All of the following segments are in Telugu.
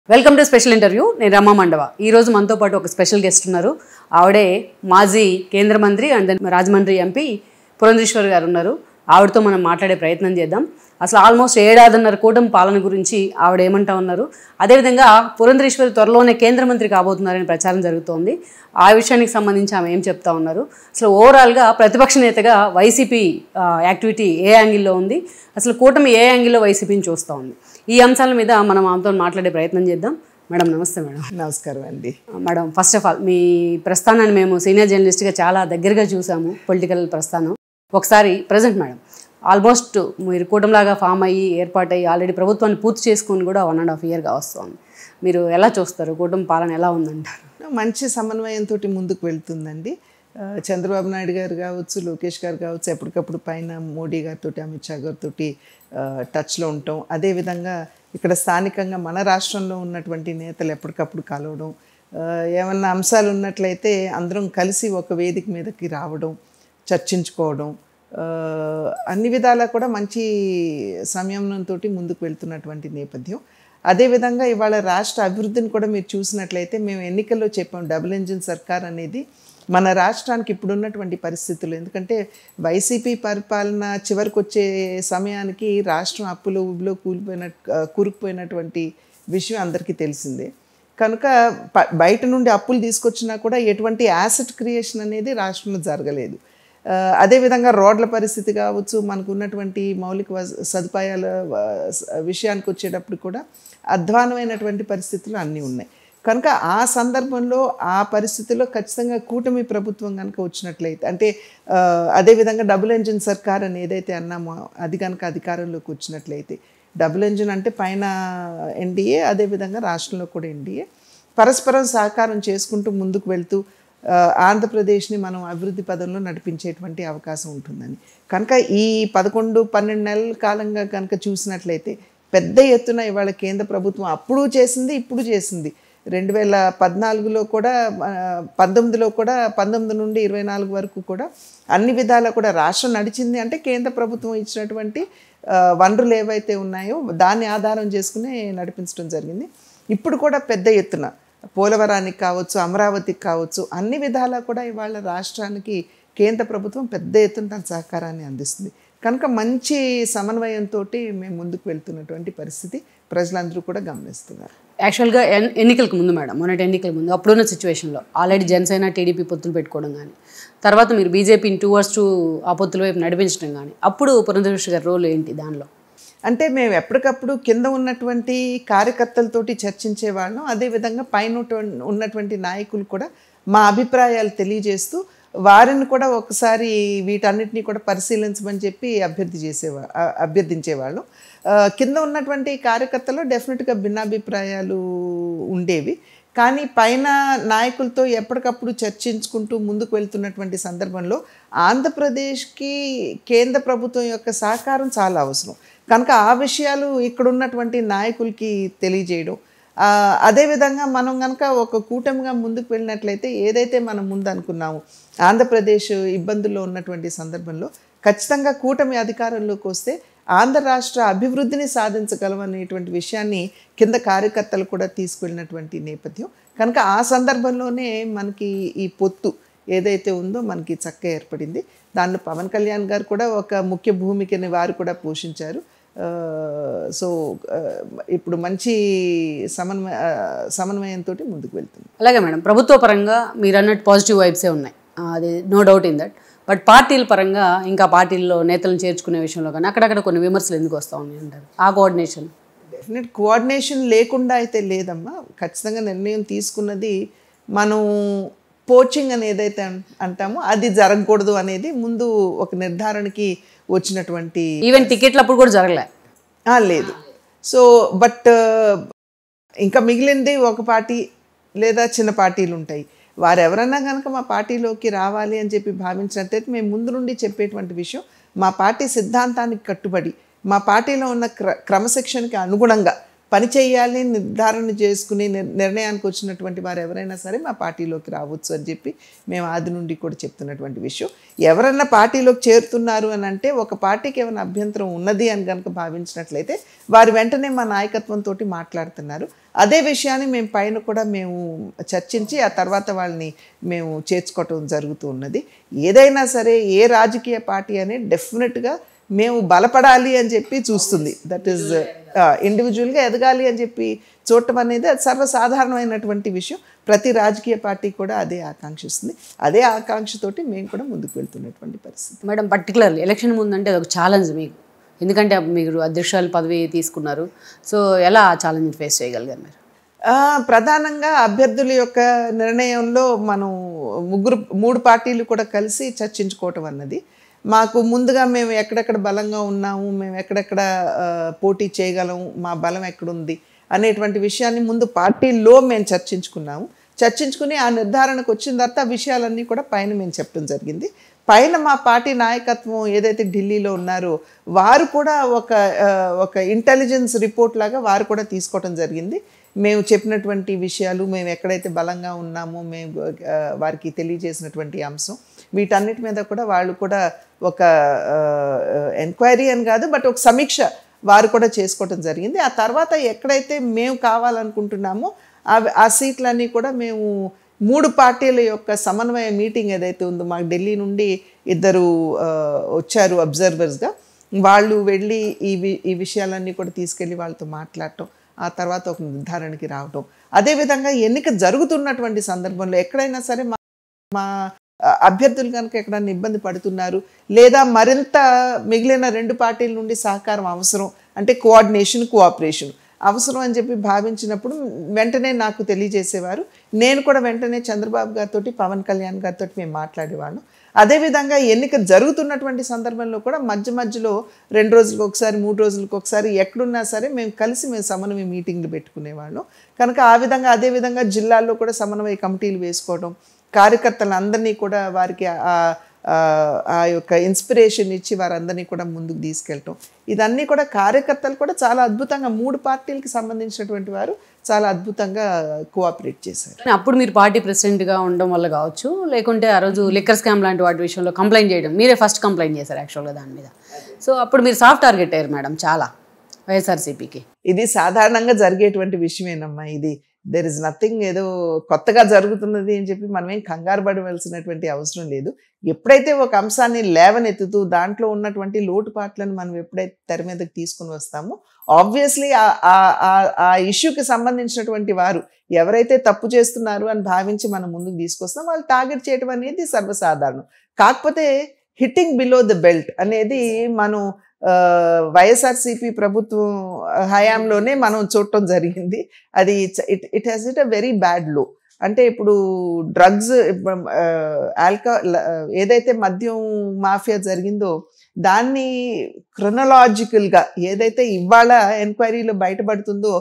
Welcome to special interview. నేను రమా మండవ. ఈరోజు మనతో పాటు ఒక స్పెషల్ గెస్ట్ ఉన్నారు. ఆవిడే మాజీ కేంద్ర మంత్రి అండ్ రాజమండ్రి ఎంపీ పురంధేశ్వరి గారు ఉన్నారు. ఆవిడతో మనం మాట్లాడే ప్రయత్నం చేద్దాం. అసలు ఆల్మోస్ట్ 7.5 కూటమి పాలన గురించి ఆవిడ ఏమంటా ఉన్నారు, అదేవిధంగా పురంధేశ్వరి త్వరలోనే కేంద్ర మంత్రి కాబోతున్నారని ప్రచారం జరుగుతోంది. ఆ విషయానికి సంబంధించి ఆమె ఏం చెప్తా ఉన్నారు, అసలు ఓవరాల్గా ప్రతిపక్ష నేతగా వైసీపీ యాక్టివిటీ ఏ యాంగిల్లో ఉంది, అసలు కూటమి ఏ యాంగిల్లో వైసీపీని చూస్తూ ఉంది, ఈ అంశాల మీద మనం ఆమెతో మాట్లాడే ప్రయత్నం చేద్దాం. మేడం నమస్తే. మేడం నమస్కారం అండి. మేడం ఫస్ట్ ఆఫ్ ఆల్ మీ ప్రస్థానాన్ని మేము సీనియర్ జర్నలిస్ట్గా చాలా దగ్గరగా చూసాము, పొలిటికల్ ప్రస్థానం. ఒకసారి ప్రజెంట్ మేడం ఆల్మోస్ట్ మీరు కూటమిలాగా ఫామ్ అయ్యి ఏర్పాటయ్యి ఆల్రెడీ ప్రభుత్వాన్ని పూర్తి చేసుకొని కూడా 1.5 ఇయర్గా వస్తుంది. మీరు ఎలా చూస్తారు, కూటమి పాలన ఎలా ఉందంటారు? మంచి సమన్వయంతో ముందుకు వెళ్తుందండి. చంద్రబాబు నాయుడు గారు కావచ్చు, లోకేష్ గారు కావచ్చు, ఎప్పటికప్పుడు పైన మోడీ గారితో, అమిత్ షా గారితో టచ్లో ఉంటాం. అదేవిధంగా ఇక్కడ స్థానికంగా మన రాష్ట్రంలో ఉన్నటువంటి నేతలు ఎప్పటికప్పుడు కలవడం, ఏమన్నా అంశాలు ఉన్నట్లయితే అందరం కలిసి ఒక వేదిక మీదకి రావడం, చర్చించుకోవడం, అన్ని విధాలా కూడా మంచి సంయమనంతో ముందుకు వెళ్తున్నటువంటి నేపథ్యం. అదేవిధంగా ఇవాళ రాష్ట్ర అభివృద్ధిని కూడా మీరు చూసినట్లయితే మేము ఎన్నికల్లో చెప్పాం, డబుల్ ఇంజిన్ సర్కార్ అనేది మన రాష్ట్రానికి ఇప్పుడున్నటువంటి పరిస్థితులు. ఎందుకంటే వైసీపీ పరిపాలన చివరికి వచ్చే సమయానికి రాష్ట్రం అప్పులో ఊబిలో కూరుకుపోయినటువంటి విషయం అందరికీ తెలిసిందే. కనుక బయట నుండి అప్పులు తీసుకొచ్చినా కూడా ఎటువంటి యాసెట్ క్రియేషన్ అనేది రాష్ట్రంలో జరగలేదు. అదేవిధంగా రోడ్ల పరిస్థితి కావచ్చు, మనకు ఉన్నటువంటి మౌలిక సదుపాయాల విషయానికి వచ్చేటప్పుడు కూడా అధ్వానమైనటువంటి పరిస్థితులు అన్నీ ఉన్నాయి. కనుక ఆ సందర్భంలో ఆ పరిస్థితుల్లో ఖచ్చితంగా కూటమి ప్రభుత్వం కనుక వచ్చినట్లయితే, అంటే అదేవిధంగా డబుల్ ఇంజిన్ సర్కార్ అని ఏదైతే అన్నామో అది కనుక అధికారంలోకి వచ్చినట్లయితే, డబుల్ ఇంజిన్ అంటే పైన ఎన్డీఏ, అదేవిధంగా రాష్ట్రంలో కూడా ఎన్డీఏ పరస్పరం సహకారం చేసుకుంటూ ముందుకు వెళ్తూ ఆంధ్రప్రదేశ్ని మనం అభివృద్ధి పదంలో నడిపించేటువంటి అవకాశం ఉంటుందని. కనుక ఈ 11-12 నెలల కాలంగా కనుక చూసినట్లయితే పెద్ద ఎత్తున ఇవాళ కేంద్ర ప్రభుత్వం అప్పుడు చేసింది, ఇప్పుడు చేసింది. 2014లో కూడా 19లో కూడా 19 నుండి 24 వరకు కూడా అన్ని విధాలా కూడా రాష్ట్రం నడిచింది. అంటే కేంద్ర ప్రభుత్వం ఇచ్చినటువంటి వనరులు ఏవైతే ఉన్నాయో దాన్ని ఆధారం చేసుకుని నడిపించడం జరిగింది. ఇప్పుడు కూడా పెద్ద ఎత్తున పోలవరానికి కావచ్చు, అమరావతికి కావచ్చు, అన్ని విధాలా కూడా ఇవాళ రాష్ట్రానికి కేంద్ర ప్రభుత్వం పెద్ద ఎత్తున తన సహకారాన్ని అందిస్తుంది. కనుక మంచి సమన్వయంతో మేము ముందుకు వెళ్తున్నటువంటి పరిస్థితి ప్రజలందరూ కూడా గమనిస్తున్నారు. యాక్చువల్గా ఎన్నికలకు ముందు మేడం, మొన్నటి ఎన్నికల ముందు అప్పుడున్న సిచ్యువేషన్లో ఆల్రెడీ జనసేన టీడీపీ పొత్తులు పెట్టుకోవడం కానీ, తర్వాత మీరు బీజేపీని 2 years ఆ పొత్తుల వైపు నడిపించడం కానీ, అప్పుడు పురంధేశ్వరి గారి రోల్ ఏంటి దానిలో? అంటే మేము ఎప్పటికప్పుడు కింద ఉన్నటువంటి కార్యకర్తలతోటి చర్చించేవాళ్ళం. అదేవిధంగా పైన ఉన్నటువంటి నాయకులు కూడా మా అభిప్రాయాలు తెలియజేస్తూ వారిని కూడా ఒకసారి వీటన్నిటిని కూడా పరిశీలించమని చెప్పి అభ్యర్థించేవాళ్ళం. కింద ఉన్నటువంటి కార్యకర్తలు డెఫినెట్గా భిన్నాభిప్రాయాలు ఉండేవి. కానీ పైన నాయకులతో ఎప్పటికప్పుడు చర్చించుకుంటూ ముందుకు వెళ్తున్నటువంటి సందర్భంలో ఆంధ్రప్రదేశ్కి కేంద్ర ప్రభుత్వం యొక్క సహకారం చాలా అవసరం. కనుక ఆ విషయాలు ఇక్కడ ఉన్నటువంటి నాయకులకి తెలియజేయడం, అదేవిధంగా మనం కనుక ఒక కూటమిగా ముందుకు వెళ్ళినట్లయితే ఏదైతే మనం ముందు అనుకున్నాము, ఆంధ్రప్రదేశ్ ఇబ్బందుల్లో ఉన్నటువంటి సందర్భంలో ఖచ్చితంగా కూటమి అధికారంలోకి వస్తే ఆంధ్ర రాష్ట్ర అభివృద్ధిని సాధించగలమనేటువంటి విషయాన్ని కింద కార్యకర్తలు కూడా తీసుకెళ్ళినటువంటి నేపథ్యం. కనుక ఆ సందర్భంలోనే మనకి ఈ పొత్తు ఏదైతే ఉందో మనకి చక్కగా ఏర్పడింది. దానిలో పవన్ కళ్యాణ్ గారు కూడా ఒక ముఖ్య భూమికని వారు కూడా పోషించారు. సో ఇప్పుడు మంచి సమన్వయంతో ముందుకు వెళ్తుంది. అలాగే మేడం, ప్రభుత్వ పరంగా మీరు అన్నట్టు పాజిటివ్ వైబ్సే ఉన్నాయి, అది no doubt in that. But పార్టీల పరంగా ఇంకా పార్టీల్లో నేతలను చేర్చుకునే విషయంలో కానీ అక్కడక్కడ కొన్ని విమర్శలు ఎందుకు వస్తూ ఉన్నాయి అంటారు? ఆ కోఆర్డినేషన్ డెఫినెట్ కోఆర్డినేషన్ లేకుండా అయితే లేదమ్మా. ఖచ్చితంగా నిర్ణయం తీసుకున్నది మనం పోచింగ్ అని ఏదైతే అంటామో అది జరగకూడదు అనేది ముందు ఒక నిర్ధారణకి వచ్చినటువంటి. ఈవెన్ టికెట్లు అప్పుడు కూడా జరగలే లేదు. సో బట్ ఇంకా మిగిలింది ఒక పార్టీ లేదా చిన్న పార్టీలు ఉంటాయి. వారు ఎవరన్నా కనుక మా పార్టీలోకి రావాలి అని చెప్పి భావించినట్టయితే మేము ముందు నుండి చెప్పేటువంటి విషయం, మా పార్టీ సిద్ధాంతానికి కట్టుబడి మా పార్టీలో ఉన్న క్రమశిక్షణకి అనుగుణంగా పని చేయాలి నిర్ధారణ చేసుకుని నిర్ణయానికి వచ్చినటువంటి వారు ఎవరైనా సరే మా పార్టీలోకి రావచ్చు అని చెప్పి మేము ఆది నుండి కూడా చెప్తున్నటువంటి విషయం. ఎవరన్నా పార్టీలోకి చేరుతున్నారు అని అంటే ఒక పార్టీకి ఏమైనా అభ్యంతరం ఉన్నది అని కనుక భావించినట్లయితే వారు వెంటనే మా నాయకత్వంతో మాట్లాడుతున్నారు. అదే విషయాన్ని మేము పైన కూడా మేము చర్చించి ఆ తర్వాత వాళ్ళని మేము చేర్చుకోవటం జరుగుతూ ఉన్నది. ఏదైనా సరే ఏ రాజకీయ పార్టీ అనేది డెఫినెట్గా మేము బలపడాలి అని చెప్పి చూస్తుంది. దట్ ఈస్ ఇండివిజువల్గా ఎదగాలి అని చెప్పి చూడటం అనేది అది సర్వసాధారణమైనటువంటి విషయం. ప్రతి రాజకీయ పార్టీ కూడా అదే ఆకాంక్షిస్తుంది. అదే ఆకాంక్షతోటి మేము కూడా ముందుకు వెళ్తున్నటువంటి పరిస్థితి. మేడం, పర్టికులర్లీ ఎలక్షన్ ముందంటే అదొక ఛాలెంజ్ మీకు, ఎందుకంటే మీరు అధ్యక్షురాలు పదవి తీసుకున్నారు. సో ఎలా ఆ ఛాలెంజ్ ఫేస్ చేయగలిగారు మీరు? ప్రధానంగా అభ్యర్థుల యొక్క నిర్ణయంలో మనం 3 పార్టీలు కూడా కలిసి చర్చించుకోవటం అన్నది మాకు ముందుగా మేము ఎక్కడెక్కడ బలంగా ఉన్నాము, మేము ఎక్కడెక్కడ పోటీ చేయగలము, మా బలం ఎక్కడుంది అనేటువంటి విషయాన్ని ముందు పార్టీల్లో మేము చర్చించుకుని ఆ నిర్ధారణకు వచ్చిన తర్వాత ఆ విషయాలన్నీ కూడా పైన మేము చెప్పడం జరిగింది. పైన మా పార్టీ నాయకత్వం ఏదైతే ఢిల్లీలో ఉన్నారో వారు కూడా ఒక ఇంటెలిజెన్స్ రిపోర్ట్ లాగా వారు కూడా తీసుకోవటం జరిగింది. మేము చెప్పినటువంటి విషయాలు, మేము ఎక్కడైతే బలంగా ఉన్నామో మేము వారికి తెలియజేసినటువంటి అంశం, వీటన్నిటి మీద కూడా వాళ్ళు కూడా ఒక ఎంక్వైరీ అని కాదు బట్ ఒక సమీక్ష వారు కూడా చేసుకోవటం జరిగింది. ఆ తర్వాత ఎక్కడైతే మేము కావాలనుకుంటున్నామో ఆ సీట్లన్నీ కూడా మేము 3 పార్టీల యొక్క సమన్వయ మీటింగ్ ఏదైతే ఉందో, మాకు ఢిల్లీ నుండి 2 వచ్చారు అబ్జర్వర్స్గా, వాళ్ళు వెళ్ళి ఈ విషయాలన్నీ కూడా తీసుకెళ్ళి వాళ్ళతో మాట్లాడటం, ఆ తర్వాత ఒక నిర్ధారణకి రావటం. అదేవిధంగా ఎన్నిక జరుగుతున్నటువంటి సందర్భంలో ఎక్కడైనా సరే మా అభ్యర్థులు కనుక ఎక్కడైనా ఇబ్బంది పడుతున్నారు లేదా మరింత మిగిలిన 2 పార్టీల నుండి సహకారం అవసరం అంటే కోఆపరేషన్ అవసరం అని చెప్పి భావించినప్పుడు వెంటనే నాకు తెలియజేసేవారు. నేను కూడా వెంటనే చంద్రబాబు గారితో, పవన్ కళ్యాణ్ గారితో మేము మాట్లాడేవాళ్ళం. అదేవిధంగా ఎన్నిక జరుగుతున్నటువంటి సందర్భంలో కూడా మధ్యలో 2 రోజులకు ఒకసారి 3 రోజులకు ఒకసారి ఎక్కడున్నా సరే మేము సమన్వయ మీటింగ్లు పెట్టుకునేవాళ్ళం. కనుక ఆ విధంగా అదేవిధంగా జిల్లాల్లో కూడా సమన్వయ కమిటీలు వేసుకోవడం, కార్యకర్తలందరినీ కూడా వారికి ఆ యొక్క ఇన్స్పిరేషన్ ఇచ్చి వారందరినీ కూడా ముందుకు తీసుకెళ్ళటం, ఇదన్నీ కూడా కార్యకర్తలు కూడా చాలా అద్భుతంగా 3 పార్టీలకి సంబంధించినటువంటి వారు చాలా అద్భుతంగా కోఆపరేట్ చేశారు. అప్పుడు మీరు పార్టీ ప్రెసిడెంట్గా ఉండడం వల్ల కావచ్చు, లేకుంటే ఆ రోజు లిక్కర్ స్కామ్ లాంటి వాటి విషయంలో కంప్లైంట్ చేయడం, మీరే ఫస్ట్ కంప్లైంట్ చేశారు యాక్చువల్గా దాని మీద. సో అప్పుడు మీరు సాఫ్ట్ టార్గెట్ అయ్యారు మేడం చాలా వైఎస్ఆర్సీపీకి. ఇది సాధారణంగా జరిగేటువంటి విషయమేనమ్మా. ఇది దెర్ ఇస్ నథింగ్ ఏదో కొత్తగా జరుగుతున్నది అని చెప్పి మనం ఏం కంగారు పడవలసినటువంటి అవసరం లేదు. ఎప్పుడైతే ఒక అంశాన్ని లేవనెత్తుతూ దాంట్లో ఉన్నటువంటి లోటుపాట్లను మనం ఎప్పుడైతే తెర మీదకి తీసుకుని వస్తామో ఆబ్వియస్లీ ఆ ఇష్యూకి సంబంధించినటువంటి వారు ఎవరైతే తప్పు చేస్తున్నారు అని భావించి మనం ముందుకు తీసుకొస్తాం వాళ్ళు టార్గెట్ చేయడం అనేది సర్వసాధారణం. కాకపోతే హిట్టింగ్ బిలో ద బెల్ట్ అనేది మనం వైఎస్ఆర్సీపీ ప్రభుత్వం హయాంలోనే మనం చూడటం జరిగింది. అది it has it a very bad లో. అంటే ఇప్పుడు డ్రగ్స్ ఆల్కహాల్ ఏదైతే మద్యం మాఫియా జరిగిందో దాన్ని క్రొనలాజికల్గా ఏదైతే ఇవాళ ఎంక్వైరీలో బయటపడుతుందో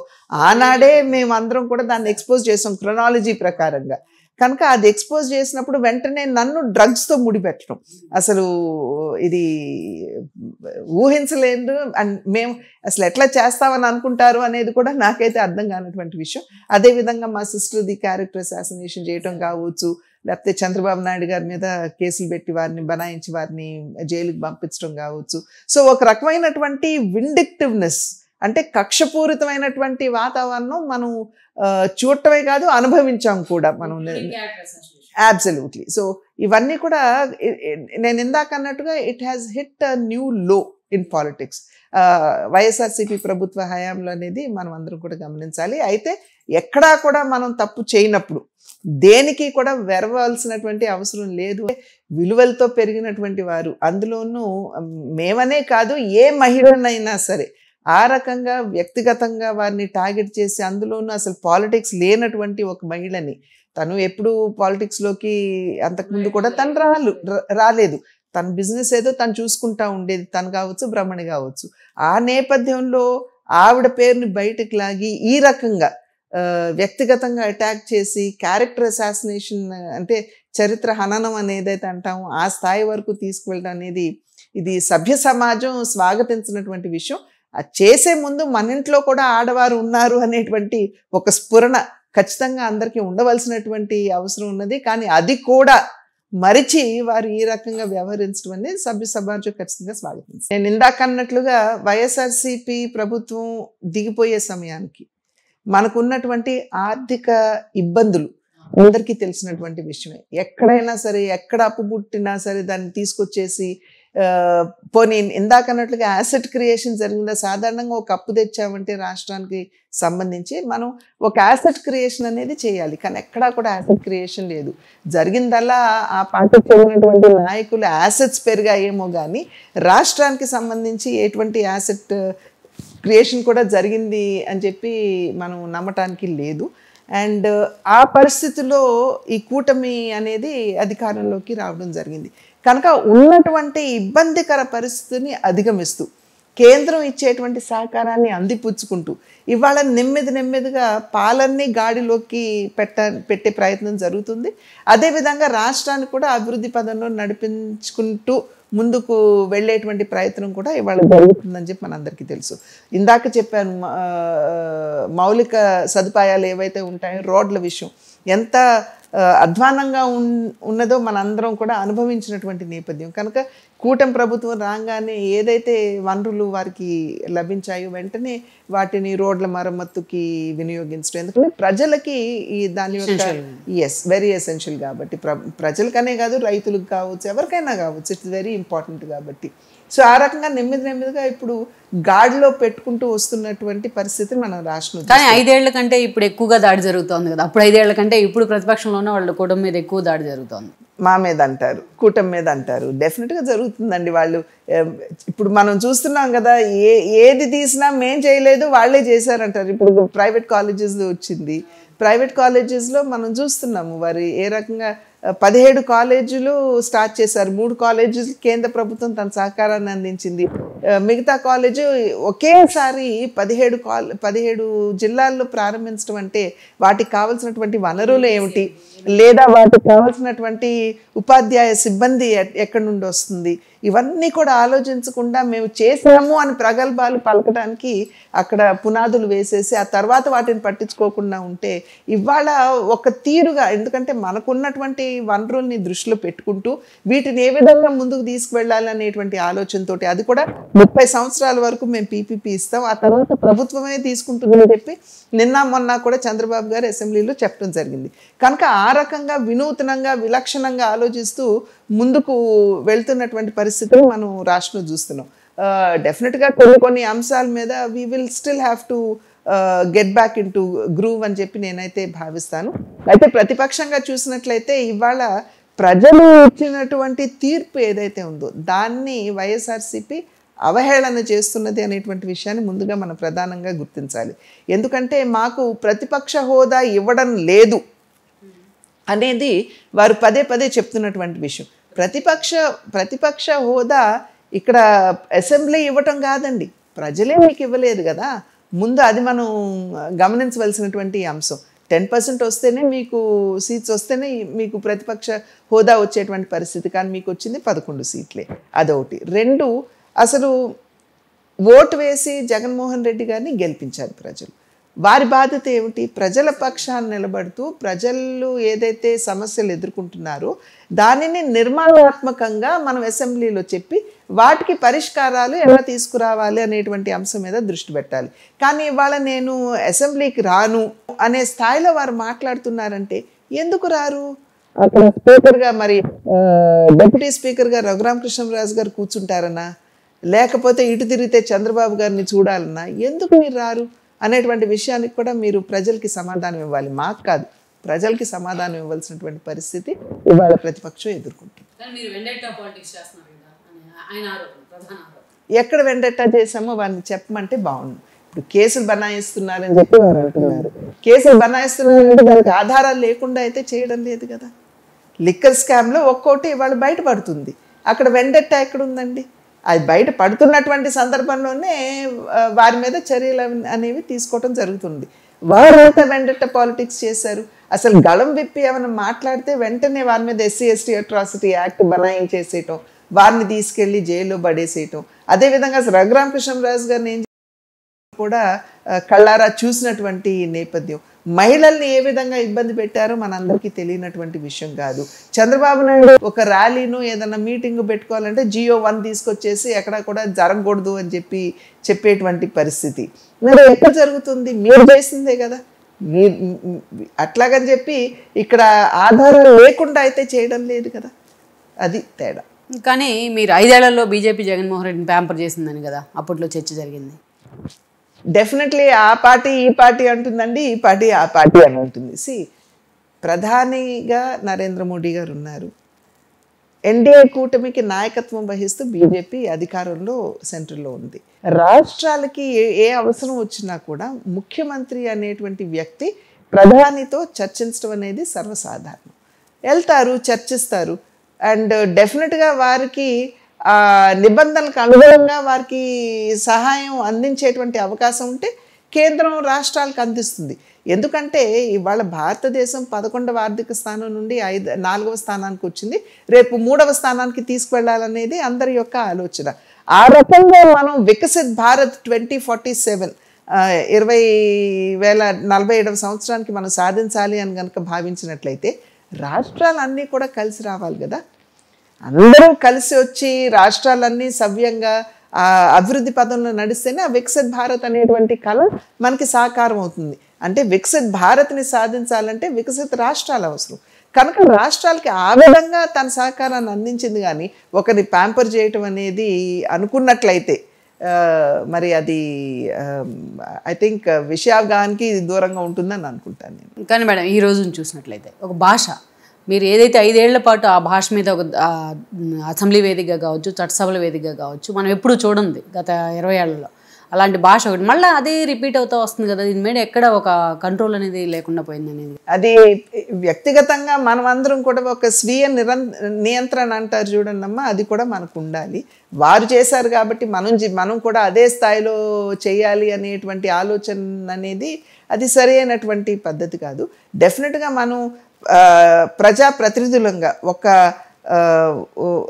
ఆనాడే మేమందరం కూడా దాన్ని ఎక్స్పోజ్ చేసాం క్రొనాలజీ ప్రకారంగా. కనుక అది ఎక్స్పోజ్ చేసినప్పుడు వెంటనే నన్ను డ్రగ్స్తో ముడిపెట్టడం అసలు ఇది ఊహించలేదు. అండ్ మేము అసలు ఎట్లా చేస్తామని అనుకుంటారు అనేది కూడా నాకైతే అర్థం కానటువంటి విషయం. అదేవిధంగా మా సిస్టర్ది క్యారెక్టర్ అసాసినేషన్ చేయటం కావచ్చు, లేకపోతే చంద్రబాబు నాయుడు గారి మీద కేసులు పెట్టి వారిని బనాయించి వారిని జైలుకి పంపించడం కావచ్చు. సో ఒక రకమైనటువంటి విండిక్టివ్నెస్ అంటే కక్షపూరితమైనటువంటి వాతావరణం మనం చూడటమే కాదు అనుభవించాం కూడా మనం. అబ్సల్యూట్లీ. సో ఇవన్నీ కూడా నేను ఇందాక అన్నట్టుగా it has hit a new లో ఇన్ పాలిటిక్స్. వైఎస్ఆర్సీపీ ప్రభుత్వ హయాంలో అనేది మనం అందరం కూడా గమనించాలి. అయితే ఎక్కడా కూడా మనం తప్పు చేయనప్పుడు దేనికి కూడా వెరవలసినటువంటి అవసరం లేదు. విలువలతో పెరిగినటువంటి వారు, అందులోనూ మేమనే కాదు ఏ మహిళనైనా సరే ఆ రకంగా వ్యక్తిగతంగా వారిని టార్గెట్ చేసి అందులోనూ అసలు పాలిటిక్స్ లేనటువంటి ఒక మహిళని, తను ఎప్పుడు పాలిటిక్స్లోకి అంతకుముందు కూడా తను రాలేదు, తన బిజినెస్ ఏదో తను చూసుకుంటా ఉండేది, తను కావచ్చు బ్రహ్మణి కావచ్చు. ఆ నేపథ్యంలో ఆవిడ పేరుని బయటకు లాగి ఈ రకంగా వ్యక్తిగతంగా అటాక్ చేసి క్యారెక్టర్ అసాసినేషన్ అంటే చరిత్ర హననం అనేదైతే అంటామో ఆ స్థాయి వరకు తీసుకువెళ్ళడం అనేది ఇది సభ్య సమాజం స్వాగతించినటువంటి విషయం. అది చేసే ముందు మన ఇంట్లో కూడా ఆడవారు ఉన్నారు అనేటువంటి ఒక స్ఫురణ ఖచ్చితంగా అందరికీ ఉండవలసినటువంటి అవసరం ఉన్నది. కానీ అది కూడా మరిచి వారు ఈ రకంగా వ్యవహరించడం అనేది సభ్య సమాజం ఖచ్చితంగా స్వాగతించారు. నేను ఇందాక అన్నట్లుగా వైఎస్ఆర్సీపీ ప్రభుత్వం దిగిపోయే సమయానికి మనకున్నటువంటి ఆర్థిక ఇబ్బందులు అందరికీ తెలిసినటువంటి విషయమే. ఎక్కడైనా సరే, ఎక్కడ అప్పు పుట్టినా సరే దాన్ని తీసుకొచ్చేసి పోనీ ఇందాక అన్నట్లుగా యాసెట్ క్రియేషన్ జరిగిందా? సాధారణంగా ఒక అప్పు తెచ్చామంటే రాష్ట్రానికి సంబంధించి మనం ఒక యాసెట్ క్రియేషన్ అనేది చేయాలి. కానీ ఎక్కడా కూడా యాసెట్ క్రియేషన్ లేదు. జరిగిందల్లా ఆ పార్టీకి చెందినటువంటి నాయకులు యాసెట్స్ పెరిగాయేమో కానీ రాష్ట్రానికి సంబంధించి ఎటువంటి యాసెట్ క్రియేషన్ కూడా జరిగింది అని చెప్పి మనం నమ్మటానికి లేదు. అండ్ ఆ పరిస్థితిలో ఈ కూటమి అనేది అధికారంలోకి రావడం జరిగింది. కనుక ఉన్నటువంటి ఇబ్బందికర పరిస్థితిని అధిగమిస్తూ కేంద్రం ఇచ్చేటువంటి సహకారాన్ని అందిపుచ్చుకుంటూ ఇవాళ నెమ్మదిగా పాలన్నీ గాడిలోకి పెట్టే ప్రయత్నం జరుగుతుంది. అదేవిధంగా రాష్ట్రాన్ని కూడా అభివృద్ధి పదంలో నడిపించుకుంటూ ముందుకు వెళ్ళేటువంటి ప్రయత్నం కూడా ఇవాళ జరుగుతుందని చెప్పి మనందరికీ తెలుసు. ఇందాక చెప్పాను, మౌలిక సదుపాయాలు ఏవైతే ఉంటాయో రోడ్ల విషయం ఎంత అధ్వానంగా ఉన్నదో మనందరం కూడా అనుభవించినటువంటి నేపథ్యం. కనుక కూటమి ప్రభుత్వం రాగానే ఏదైతే వనరులు వారికి లభించాయో వెంటనే వాటిని రోడ్ల మరమ్మతుకి వినియోగించడం. ఎందుకంటే ప్రజలకి ఈ దాని యొక్క వెరీ ఎసెన్షియల్ కాబట్టి, ప్రజలకనే కాదు రైతులకు కావచ్చు, ఎవరికైనా కావచ్చు, ఇట్స్ వెరీ ఇంపార్టెంట్ కాబట్టి. సో ఆ రకంగా నెమ్మదిగా ఇప్పుడు గాడిలో పెట్టుకుంటూ వస్తున్నటువంటి పరిస్థితి మన రాష్ట్రం. కానీ 5 ఏళ్ల కంటే ఇప్పుడు ఎక్కువగా దాడి జరుగుతోంది కదా. అప్పుడు 5 ఏళ్ల కంటే ఇప్పుడు ప్రతిపక్షంలో ఉన్న వాళ్ళ కూటమి మీద ఎక్కువ దాడి జరుగుతోంది. మా మీద అంటారు, కూటమి మీద అంటారు. డెఫినెట్గా జరుగుతుందండి. వాళ్ళు ఇప్పుడు మనం చూస్తున్నాం కదా, ఏది తీసినా మేం చేయలేదు వాళ్ళే చేశారంటారు. ఇప్పుడు ప్రైవేట్ కాలేజెస్ వచ్చింది. ప్రైవేట్ కాలేజెస్లో మనం చూస్తున్నాము వారు ఏ రకంగా 17 కాలేజీలు స్టార్ట్ చేశారు. 3 కాలేజీలు కేంద్ర ప్రభుత్వం తన సహకారాన్ని అందించింది. మిగతా కాలేజీ ఒకేసారి 17 జిల్లాల్లో ప్రారంభించడం అంటే వాటికి కావాల్సినటువంటి వనరులు ఏమిటి, లేదా వాటికి కావాల్సినటువంటి ఉపాధ్యాయ సిబ్బంది ఎక్కడి నుండి వస్తుంది, ఇవన్నీ కూడా ఆలోచించకుండా మేము చేసాము అని ప్రగల్భాలు పలకడానికి అక్కడ పునాదులు వేసేసి ఆ తర్వాత వాటిని పట్టించుకోకుండా ఉంటే ఇవాళ ఒక తీరుగా, ఎందుకంటే మనకున్నటువంటి వనరుల్ని దృష్టిలో పెట్టుకుంటూ వీటిని ఏ విధంగా ముందుకు తీసుకువెళ్ళాలి అనేటువంటి ఆలోచనతో, అది కూడా 30 సంవత్సరాల వరకు మేము పీపీపీ ఇస్తాం, ఆ తర్వాత ప్రభుత్వమే తీసుకుంటుందని చెప్పి నిన్న మొన్న కూడా చంద్రబాబు గారు అసెంబ్లీలో చెప్పడం జరిగింది. కనుక ఆ రకంగా వినూత్నంగా విలక్షణంగా ఆలోచిస్తూ ముందుకు వెళ్తున్నటువంటి పరిస్థితులు మనం రాష్ట్రంలో చూస్తున్నాం. డెఫినెట్గా కొన్ని అంశాల మీద we will still have to get back in to groove అని చెప్పి నేనైతే భావిస్తాను. అయితే ప్రతిపక్షంగా చూసినట్లయితే ఇవాళ ప్రజలు ఇచ్చినటువంటి తీర్పు ఏదైతే ఉందో దాన్ని వైఎస్ఆర్సీపీ అవహేళన చేస్తున్నది అనేటువంటి విషయాన్ని ముందుగా మనం ప్రధానంగా గుర్తించాలి. ఎందుకంటే మాకు ప్రతిపక్ష హోదా ఇవ్వడం లేదు అనేది వారు పదే చెప్తున్నటువంటి విషయం. ప్రతిపక్ష హోదా ఇక్కడ అసెంబ్లీ ఇవ్వటం కాదండి, ప్రజలే మీకు ఇవ్వలేదు కదా. ముందు అది మనం గమనించవలసినటువంటి అంశం. 10% వస్తేనే మీకు సీట్స్ వస్తేనే మీకు ప్రతిపక్ష హోదా వచ్చేటువంటి పరిస్థితి. కానీ మీకు వచ్చింది 11 సీట్లే. అదొకటి. 2, అసలు ఓటు వేసి జగన్మోహన్ రెడ్డి గారిని గెలిపించారు ప్రజలు. వారి బాధ్యత ఏమిటి? ప్రజల పక్షాన్ని నిలబడుతూ ప్రజలు ఏదైతే సమస్యలు ఎదుర్కొంటున్నారో దానిని నిర్మాణాత్మకంగా మనం అసెంబ్లీలో చెప్పి వాటికి పరిష్కారాలు ఎలా తీసుకురావాలి అనేటువంటి అంశం మీద దృష్టి పెట్టాలి. కానీ ఇవాళ నేను అసెంబ్లీకి రాను అనే స్థాయిలో వారు మాట్లాడుతున్నారంటే ఎందుకు రారు? అక్కడ స్పీకర్గా మరి డిప్యూటీ స్పీకర్గా రఘురామకృష్ణరాజు గారు కూర్చుంటారన్నా, లేకపోతే ఇటు తిరిగితే చంద్రబాబు గారిని చూడాలన్నా ఎందుకు మీరు రారు అనేటువంటి విషయానికి కూడా మీరు ప్రజలకి సమాధానం ఇవ్వాలి. మాకు కాదు, ప్రజలకి సమాధానం ఇవ్వాల్సినటువంటి పరిస్థితి ఇవాళ ప్రతిపక్షం ఎదుర్కొంటుంది. ఎక్కడ వెండెట్టా చేసామో వారిని చెప్పమంటే బాగుంది. ఇప్పుడు కేసులు బనాయిస్తున్నారని చెప్పి వారు అంటున్నారు. కేసులు బనాయిస్తున్నారంటే దానికి ఆధారాలు లేకుండా అయితే చేయడం లేదు కదా. లిక్కర్ స్కామ్లో ఒక్కోటి ఇవాళ బయటపడుతుంది. అక్కడ వెండెట్టా ఎక్కడుందండి? అది బయట పడుతున్నటువంటి సందర్భంలోనే వారి మీద చర్యలు అనేవి తీసుకోవటం జరుగుతుంది. వారంతా వెండెట్ట పాలిటిక్స్ చేశారు. అసలు గళం విప్పి ఏమైనా మాట్లాడితే వెంటనే వారి మీద SC/ST అట్రాసిటీ యాక్ట్ బనాయించేసేయటం, వారిని తీసుకెళ్లి జైల్లో పడేసేయటం. అదేవిధంగా రఘురామకృష్ణరాజు గారిని కూడా కళ్ళారా చూసినటువంటి నేపథ్యం. మహిళల్ని ఏ విధంగా ఇబ్బంది పెట్టారో మనందరికీ తెలియనటువంటి విషయం కాదు. చంద్రబాబు నాయుడు ఒక ర్యాలీను ఏదైనా మీటింగ్ పెట్టుకోవాలంటే GO1 తీసుకొచ్చేసి ఎక్కడ కూడా జరగకూడదు అని చెప్పేటువంటి పరిస్థితి. మరి ఎక్కడ జరుగుతుంది? మీరు చేసిందే కదా. అట్లాగని చెప్పి ఇక్కడ ఆధారాలు లేకుండా అయితే చేయడం లేదు కదా, అది తేడా. కానీ మీరు 5 ఏళ్లలో బీజేపీ జగన్మోహన్ రెడ్డిని ప్యాంపర్ చేసిందని కదా అప్పట్లో చర్చ జరిగింది. డెఫినెట్లీ ఆ పార్టీ ఈ పార్టీ అంటుందండి, ఈ పార్టీ ఆ పార్టీ అని ఉంటుంది. ప్రధానిగా నరేంద్ర మోడీ గారు ఉన్నారు. ఎన్డీఏ కూటమికి నాయకత్వం వహిస్తూ బీజేపీ అధికారంలో సెంట్రల్లో ఉంది. రాష్ట్రాలకి ఏ అవసరం వచ్చినా కూడా ముఖ్యమంత్రి అనేటువంటి వ్యక్తి ప్రధానితో చర్చించడం అనేది సర్వసాధారణం. వెళ్తారు, చర్చిస్తారు. అండ్ డెఫినెట్గా వారికి నిబంధనలకు అనుగుణంగా వారికి సహాయం అందించేటువంటి అవకాశం ఉంటే కేంద్రం రాష్ట్రాలకు అందిస్తుంది. ఎందుకంటే ఇవాళ భారతదేశం 11వ ఆర్థిక స్థానం నుండి 4వ స్థానానికి వచ్చింది. రేపు 3వ స్థానానికి తీసుకువెళ్ళాలనేది అందరి యొక్క ఆలోచన. ఆ రకంగా మనం వికసిత్ భారత్ 2047 2047వ సంవత్సరానికి మనం సాధించాలి అని కనుక భావించినట్లయితే రాష్ట్రాలన్నీ కూడా కలిసి రావాలి కదా. అందరూ కలిసి వచ్చి రాష్ట్రాలన్నీ సవ్యంగా అభివృద్ధి పదంలో నడిస్తేనే ఆ వికసిత్ భారత్ అనేటువంటి కళ మనకి సాకారం అవుతుంది. అంటే వికసిత్ భారత్ని సాధించాలంటే వికసిత్ రాష్ట్రాలు అవసరం. కనుక రాష్ట్రాలకి ఆ విధంగా తన సహకారాన్ని అందించింది. కానీ ఒకరిని ప్యాంపర్ చేయటం అనేది అనుకున్నట్లయితే మరి అది ఐ థింక్ విషయాగానికి దూరంగా ఉంటుందని అనుకుంటాను నేను. కానీ మేడం ఈ రోజును చూసినట్లయితే ఒక భాష మీరు ఏదైతే 5 ఏళ్ల పాటు ఆ భాష మీద ఒక అసెంబ్లీ వేదికగా కావచ్చు, చట్టసభల వేదికగా కావచ్చు, మనం ఎప్పుడు చూడండి గత 20 ఏళ్లలో అలాంటి భాష ఒకటి మళ్ళీ అదే రిపీట్ అవుతూ వస్తుంది కదా. దీని మీద ఎక్కడ ఒక కంట్రోల్ అనేది లేకుండా పోయింది అనేది అది వ్యక్తిగతంగా మనం అందరం కూడా ఒక స్వీయ నియంత్రణ అంటారు చూడండి అమ్మ, అది కూడా మనకు ఉండాలి. వారు చేశారు కాబట్టి మనం కూడా అదే స్థాయిలో చేయాలి అనేటువంటి ఆలోచన అనేది అది సరైనటువంటి పద్ధతి కాదు. డెఫినెట్గా మనం ప్రజాప్రతినిధులంగా ఒక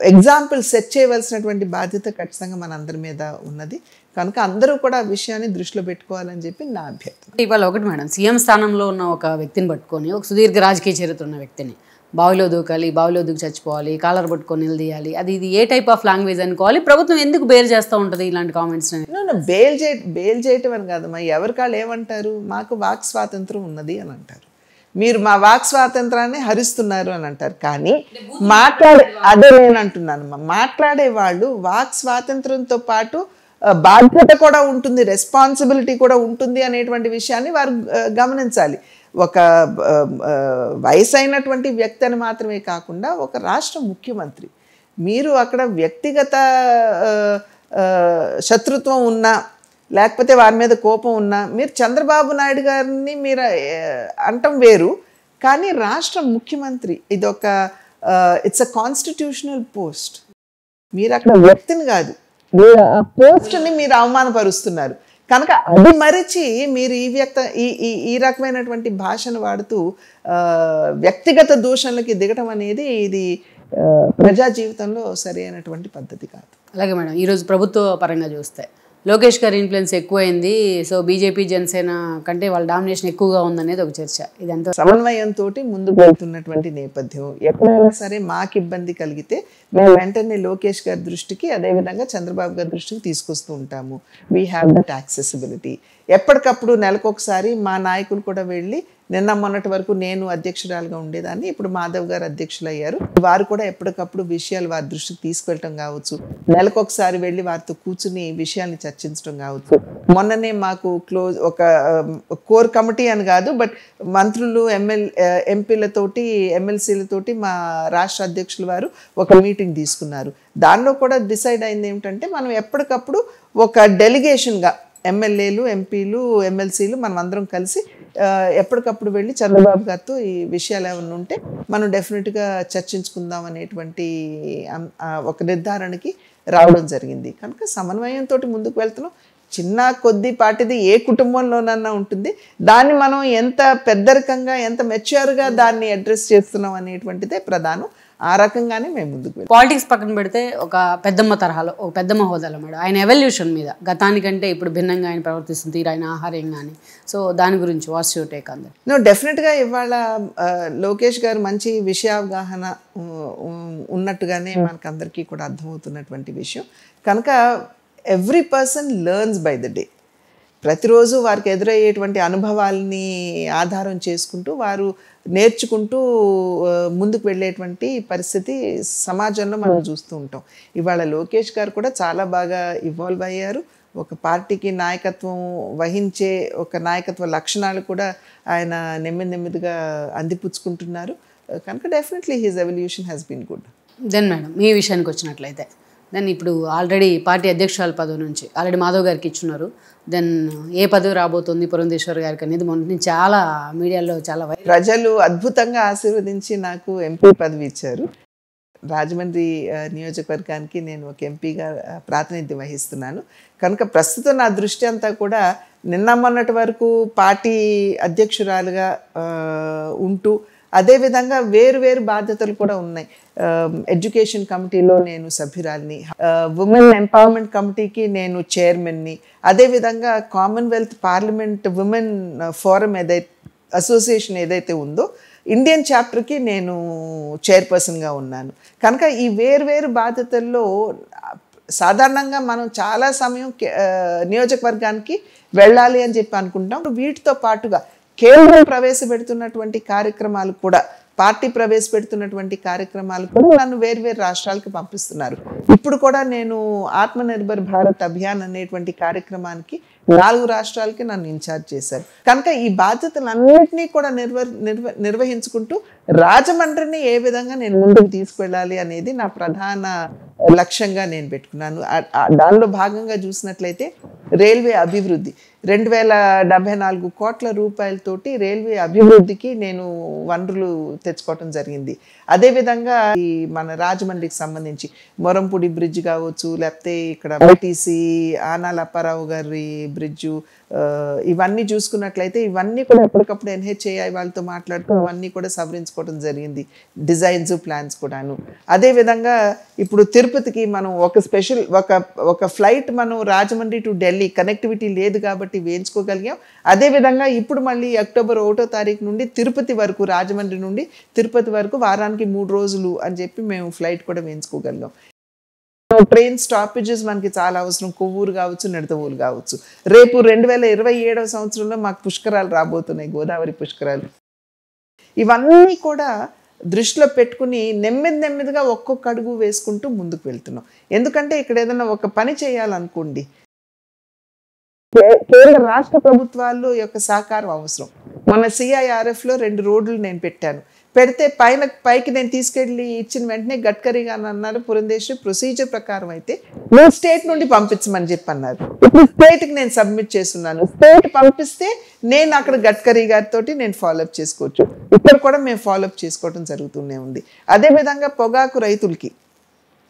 ఎగ్జాంపుల్ సెట్ చేయవలసినటువంటి బాధ్యత ఖచ్చితంగా మన అందరి మీద ఉన్నది. కనుక అందరూ కూడా ఆ విషయాన్ని దృష్టిలో పెట్టుకోవాలని చెప్పి నా అభ్యర్థన. ఇవాళ ఒకటి మేడం, సీఎం స్థానంలో ఉన్న ఒక వ్యక్తిని పట్టుకొని ఒక సుదీర్ఘ రాజకీయ చరిత్ర ఉన్న వ్యక్తిని బావిలో దూకాలి, బావిలో దూకి చచ్చిపోవాలి, కాలర్ పట్టుకొని నిలదీయాలి, ఇది ఏ టైప్ ఆఫ్ లాంగ్వేజ్ అనుకోవాలి? ప్రభుత్వం ఎందుకు బేర్ చేస్తూ ఉంటుంది ఇలాంటి కామెంట్స్? బేల్ చేయటం అని కాదమ్మా. ఎవరికాళ్ళు ఏమంటారు, మాకు వాక్ స్వాతంత్రం ఉన్నది అని అంటారు. మీరు మా వాక్ స్వాతంత్రాన్ని హరిస్తున్నారు అని అంటారు. కానీ అదే నేను అంటున్నానమ్మా, మాట్లాడే వాళ్ళు వాక్ స్వాతంత్రంతో పాటు బాధ్యత కూడా ఉంటుంది, రెస్పాన్సిబిలిటీ కూడా ఉంటుంది అనేటువంటి విషయాన్ని వారు గమనించాలి. ఒక వయసు అయినటువంటి వ్యక్తి అని మాత్రమే కాకుండా ఒక రాష్ట్ర ముఖ్యమంత్రి, మీరు అక్కడ వ్యక్తిగత శత్రుత్వం ఉన్నా లేకపోతే వారి మీద కోపం ఉన్నా మీరు చంద్రబాబు నాయుడు గారిని మీరు అంటం వేరు. కానీ రాష్ట్ర ముఖ్యమంత్రి ఇదొక ఇట్స్ అ కాన్స్టిట్యూషనల్ పోస్ట్. మీరు అక్కడ వ్యక్తిని కాదు, మీరు ఆ పోస్ట్ని మీరు అవమానపరుస్తున్నారు. కనుక అది మరిచి మీరు ఈ రకమైనటువంటి భాషను వాడుతూ వ్యక్తిగత దూషణలకి దిగటం అనేది ఇది ప్రజా జీవితంలో సరైనటువంటి పద్ధతి కాదు. అలాగే మేడం, ఈరోజు ప్రభుత్వ పరంగా చూస్తే లోకేష్ గారి ఇన్ఫ్లుయెన్స్ ఎక్కువైంది. సో బీజేపీ జనసేన కంటే వాళ్ళ డామినేషన్ ఎక్కువగా ఉందనేది ఒక చర్చ. ఇదంతా సమన్వయంతో ముందుకు వెళ్తున్నటువంటి నేపథ్యం. ఎక్కడైనా సరే మాకు ఇబ్బంది కలిగితే మేము వెంటనే లోకేష్ గారి దృష్టికి, అదేవిధంగా చంద్రబాబు గారి దృష్టికి తీసుకొస్తూ ఉంటాము. We have that accessibility. ఎప్పటికప్పుడు నెలకొకసారి మా నాయకులు కూడా వెళ్ళి, నిన్న మొన్నటి వరకు నేను అధ్యక్షురాలుగా ఉండేదాన్ని, ఇప్పుడు మాధవ్ గారు అధ్యక్షులు అయ్యారు. వారు కూడా ఎప్పటికప్పుడు విషయాలు వారి దృష్టికి తీసుకెళ్ళటం కావచ్చు, నెలకొకసారి వెళ్ళి వారితో కూర్చుని విషయాన్ని చర్చించడం కావచ్చు. మొన్ననే మాకు ఒక కోర్ కమిటీ అని కాదు, బట్ మంత్రులు, ఎంపీలతోటి, ఎమ్మెల్సీలతోటి మా రాష్ట్ర అధ్యక్షులు వారు ఒక మీటింగ్ తీసుకున్నారు. దానిలో కూడా డిసైడ్ అయింది ఏమిటంటే, మనం ఎప్పటికప్పుడు ఒక డెలిగేషన్గా ఎమ్మెల్యేలు, ఎంపీలు, ఎమ్మెల్సీలు మనం అందరం కలిసి ఎప్పటికప్పుడు వెళ్ళి చంద్రబాబు గారితో ఈ విషయాలు ఏమైనా ఉంటే మనం డెఫినెట్గా చర్చించుకుందాం అనేటువంటి ఒక నిర్ధారణకి రావడం జరిగింది. కనుక సమన్వయంతో ముందుకు వెళ్తున్నాం. చిన్న కొద్దిపాటిది ఏ కుటుంబంలోనన్నా ఉంటుంది. దాన్ని మనం ఎంత పెద్దరికంగా, ఎంత మెచ్యూర్గా దాన్ని అడ్రస్ చేస్తున్నాం అనేటువంటిదే ప్రధానం. ఆ రకంగానే మేము ముందుకు వెళ్ళాం. పాలిటిక్స్ పక్కన పెడితే ఒక పెద్దమ్మ తరహాలో ఒక పెద్దమ్మ హోదాలో మేడం ఆయన ఎవల్యూషన్ మీద గతానికంటే ఇప్పుడు భిన్నంగా ఆయన ప్రవర్తిస్తుంది తీరు ఆయన ఆహార్యం కానీ సో దాని గురించి what's your take on that? డెఫినెట్గా ఇవాళ లోకేష్ గారు మంచి విషయావగాహన ఉన్నట్టుగానే మనకు అందరికీ కూడా అర్థమవుతున్నటువంటి విషయం కనుక every person learns by the day. ప్రతిరోజు వారికి ఎదురయ్యేటువంటి అనుభవాల్ని ఆధారం చేసుకుంటూ వారు నేర్చుకుంటూ ముందుకు వెళ్ళేటువంటి పరిస్థితి సమాజంలో మనం చూస్తూ ఉంటాం. ఇవాళ లోకేష్ గారు కూడా చాలా బాగా ఇవాల్వ్ అయ్యారు. ఒక పార్టీకి నాయకత్వం వహించే ఒక నాయకత్వ లక్షణాలు కూడా ఆయన నెమ్మదిగా అందిపుచ్చుకుంటున్నారు కనుక definitely his evolution has been good. Then madam మీ విషయానికి వచ్చినట్లయితే దెన్ ఇప్పుడు ఆల్రెడీ పార్టీ అధ్యక్షురాల పదవి నుంచి ఆల్రెడీ మాధవ్ గారికి ఇచ్చున్నారు. దెన్ ఏ పదవి రాబోతుంది పురంధేశ్వర్ గారికి అనేది మొన్న చాలా మీడియాలో చాలా ప్రజలు అద్భుతంగా ఆశీర్వదించి నాకు ఎంపీ పదవి ఇచ్చారు. రాజమండ్రి నియోజకవర్గానికి నేను ఒక ఎంపీగా ప్రాతినిధ్యం వహిస్తున్నాను కనుక ప్రస్తుతం నా దృష్టి అంతా కూడా నిన్న మొన్నటి వరకు పార్టీ అధ్యక్షురాలుగా ఉంటూ అదేవిధంగా వేరు బాధ్యతలు కూడా ఉన్నాయి. ఎడ్యుకేషన్ కమిటీలో నేను సభ్యురాలిని, ఉమెన్ ఎంపవర్మెంట్ కమిటీకి నేను చైర్మన్ని, అదేవిధంగా Commonwealth parliament women forum association ఏదైతే ఉందో ఇండియన్ చాప్టర్కి నేను చైర్పర్సన్గా ఉన్నాను కనుక ఈ వేరు బాధ్యతల్లో సాధారణంగా మనం చాలా సమయం నియోజకవర్గానికి వెళ్ళాలి అని చెప్పి అనుకుంటాం. వీటితో పాటుగా కేంద్రం ప్రవేశపెడుతున్నటువంటి కార్యక్రమాలు కూడా పార్టీ ప్రవేశపెడుతున్నటువంటి కార్యక్రమాలు కూడా నన్ను వేరు రాష్ట్రాలకు పంపిస్తున్నారు. ఇప్పుడు కూడా నేను ఆత్మనిర్భర్ భారత్ అభియాన్ అనేటువంటి కార్యక్రమానికి 4 రాష్ట్రాలకి నన్ను ఇన్ఛార్జ్ చేశారు కనుక ఈ బాధ్యతలన్నింటినీ కూడా నిర్వహించుకుంటూ రాజమండ్రిని ఏ విధంగా నేను ముందుకు తీసుకెళ్ళాలి అనేది నా ప్రధాన లక్ష్యంగా నేను పెట్టుకున్నాను. దానిలో భాగంగా చూసినట్లయితే రైల్వే అభివృద్ధి 2074 కోట్ల రూపాయలతోటి రైల్వే అభివృద్ధికి నేను వనరులు తెచ్చుకోవటం జరిగింది. అదేవిధంగా ఈ మన రాజమండ్రికి సంబంధించి మొరంపూడి బ్రిడ్జ్ కావచ్చు, లేకపోతే ఇక్కడ ఐటీసీ ఆనాల అప్పారావు గారి బ్రిడ్జు, ఇవన్నీ చూసుకున్నట్లయితే ఇవన్నీ కూడా ఎప్పటికప్పుడు NHAI వాళ్ళతో మాట్లాడుతూ అవన్నీ కూడా సవరించుకోవడం జరిగింది, డిజైన్స్ ప్లాన్స్ కూడాను. అదేవిధంగా ఇప్పుడు తిరుపతికి మనం ఒక స్పెషల్ ఒక ఫ్లైట్ మనం రాజమండ్రి టు ఢిల్లీ కనెక్టివిటీ లేదు కాబట్టి వేయించుకోగలిగాం. అదేవిధంగా ఇప్పుడు మళ్ళీ అక్టోబర్ 1వ తారీఖు నుండి తిరుపతి వరకు, రాజమండ్రి నుండి తిరుపతి వరకు వారానికి 3 రోజులు అని చెప్పి మేము ఫ్లైట్ కూడా వేయించుకోగలిగాం. ట్రైన్ స్టాపేజెస్ మనకి చాలా అవసరం, కొవ్వూరు కావచ్చు, నిడదవోలు కావచ్చు. రేపు 2027వ సంవత్సరంలో మాకు పుష్కరాలు రాబోతున్నాయి, గోదావరి పుష్కరాలు. ఇవన్నీ కూడా దృష్టిలో పెట్టుకుని నెమ్మదిగా ఒక్కొక్క అడుగు వేసుకుంటూ ముందుకు వెళ్తున్నాం. ఎందుకంటే ఇక్కడ ఏదైనా ఒక పని చేయాలనుకోండి కేంద్ర రాష్ట్ర ప్రభుత్వాలు యొక్క సహకారం అవసరం. మన CIRFలో 2 రోడ్లు నేను పెట్టాను. పెడితే పైకి నేను తీసుకెళ్ళి ఇచ్చిన వెంటనే గడ్కరీ గారు అన్నారు, పురంధేశ్వరి ప్రొసీజర్ ప్రకారం అయితే నేను స్టేట్ నుండి పంపించమని చెప్పి అన్నారు. ఇప్పుడు స్టేట్కి నేను సబ్మిట్ చేస్తున్నాను. స్టేట్ పంపిస్తే నేను అక్కడ గడ్కరీ గారితో నేను ఫాలోఅప్ చేసుకోవచ్చు. ఇక్కడ కూడా మేము ఫాలోఅప్ చేసుకోవడం జరుగుతూనే ఉంది. అదేవిధంగా పొగాకు రైతులకి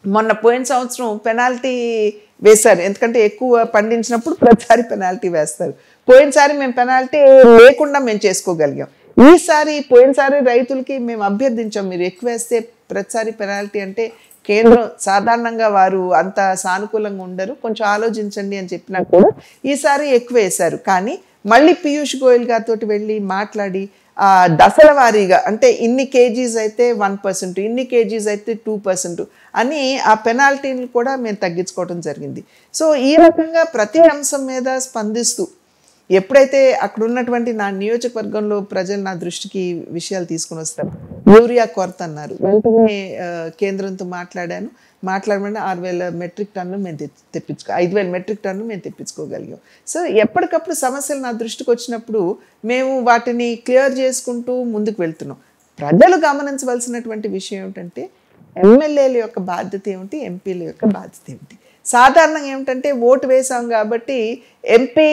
మొన్న పోయిన సంవత్సరం పెనాల్టీ వేశారు, ఎందుకంటే ఎక్కువ పండించినప్పుడు ప్రతిసారి పెనాల్టీ వేస్తారు. పోయినసారి మేము పెనాల్టీ లేకుండా మేము చేసుకోగలిగాం. ఈసారి పోయినసారి రైతులకి మేము అభ్యర్థించాం, మీరు ఎక్కువ వేస్తే ప్రతిసారి పెనాల్టీ అంటే కేంద్రం సాధారణంగా వారు అంత సానుకూలంగా ఉండరు, కొంచెం ఆలోచించండి అని చెప్పినా కూడా ఈసారి ఎక్కువ వేశారు. కానీ మళ్ళీ పీయూష్ గోయల్ గారితో వెళ్ళి మాట్లాడి దశల వారీగా అంటే ఇన్ని కేజీస్ అయితే 1%, ఇన్ని కేజీస్ అయితే 2% అని ఆ పెనాల్టీని కూడా మేము తగ్గించుకోవడం జరిగింది. సో ఈ రకంగా ప్రతి అంశం మీద స్పందిస్తూ ఎప్పుడైతే అక్కడ ఉన్నటువంటి నా నియోజకవర్గంలో ప్రజలు నా దృష్టికి విషయాలు తీసుకుని వస్తారు, యూరియా కొరత అన్నారు, వెంటనే కేంద్రంతో మాట్లాడమని 6,000 మెట్రిక్ టన్నులు మేము 5,000 మెట్రిక్ టన్నులు మేము తెప్పించుకోగలిగాం. సో ఎప్పటికప్పుడు సమస్యలు నా దృష్టికి వచ్చినప్పుడు మేము వాటిని క్లియర్ చేసుకుంటూ ముందుకు వెళ్తున్నాం. ప్రజలు గమనించవలసినటువంటి విషయం ఏమిటంటే ఎమ్మెల్యేల యొక్క బాధ్యత ఏమిటి, ఎంపీల యొక్క బాధ్యత ఏమిటి. సాధారణంగా ఏమిటంటే ఓటు వేసాం కాబట్టి ఎంపీ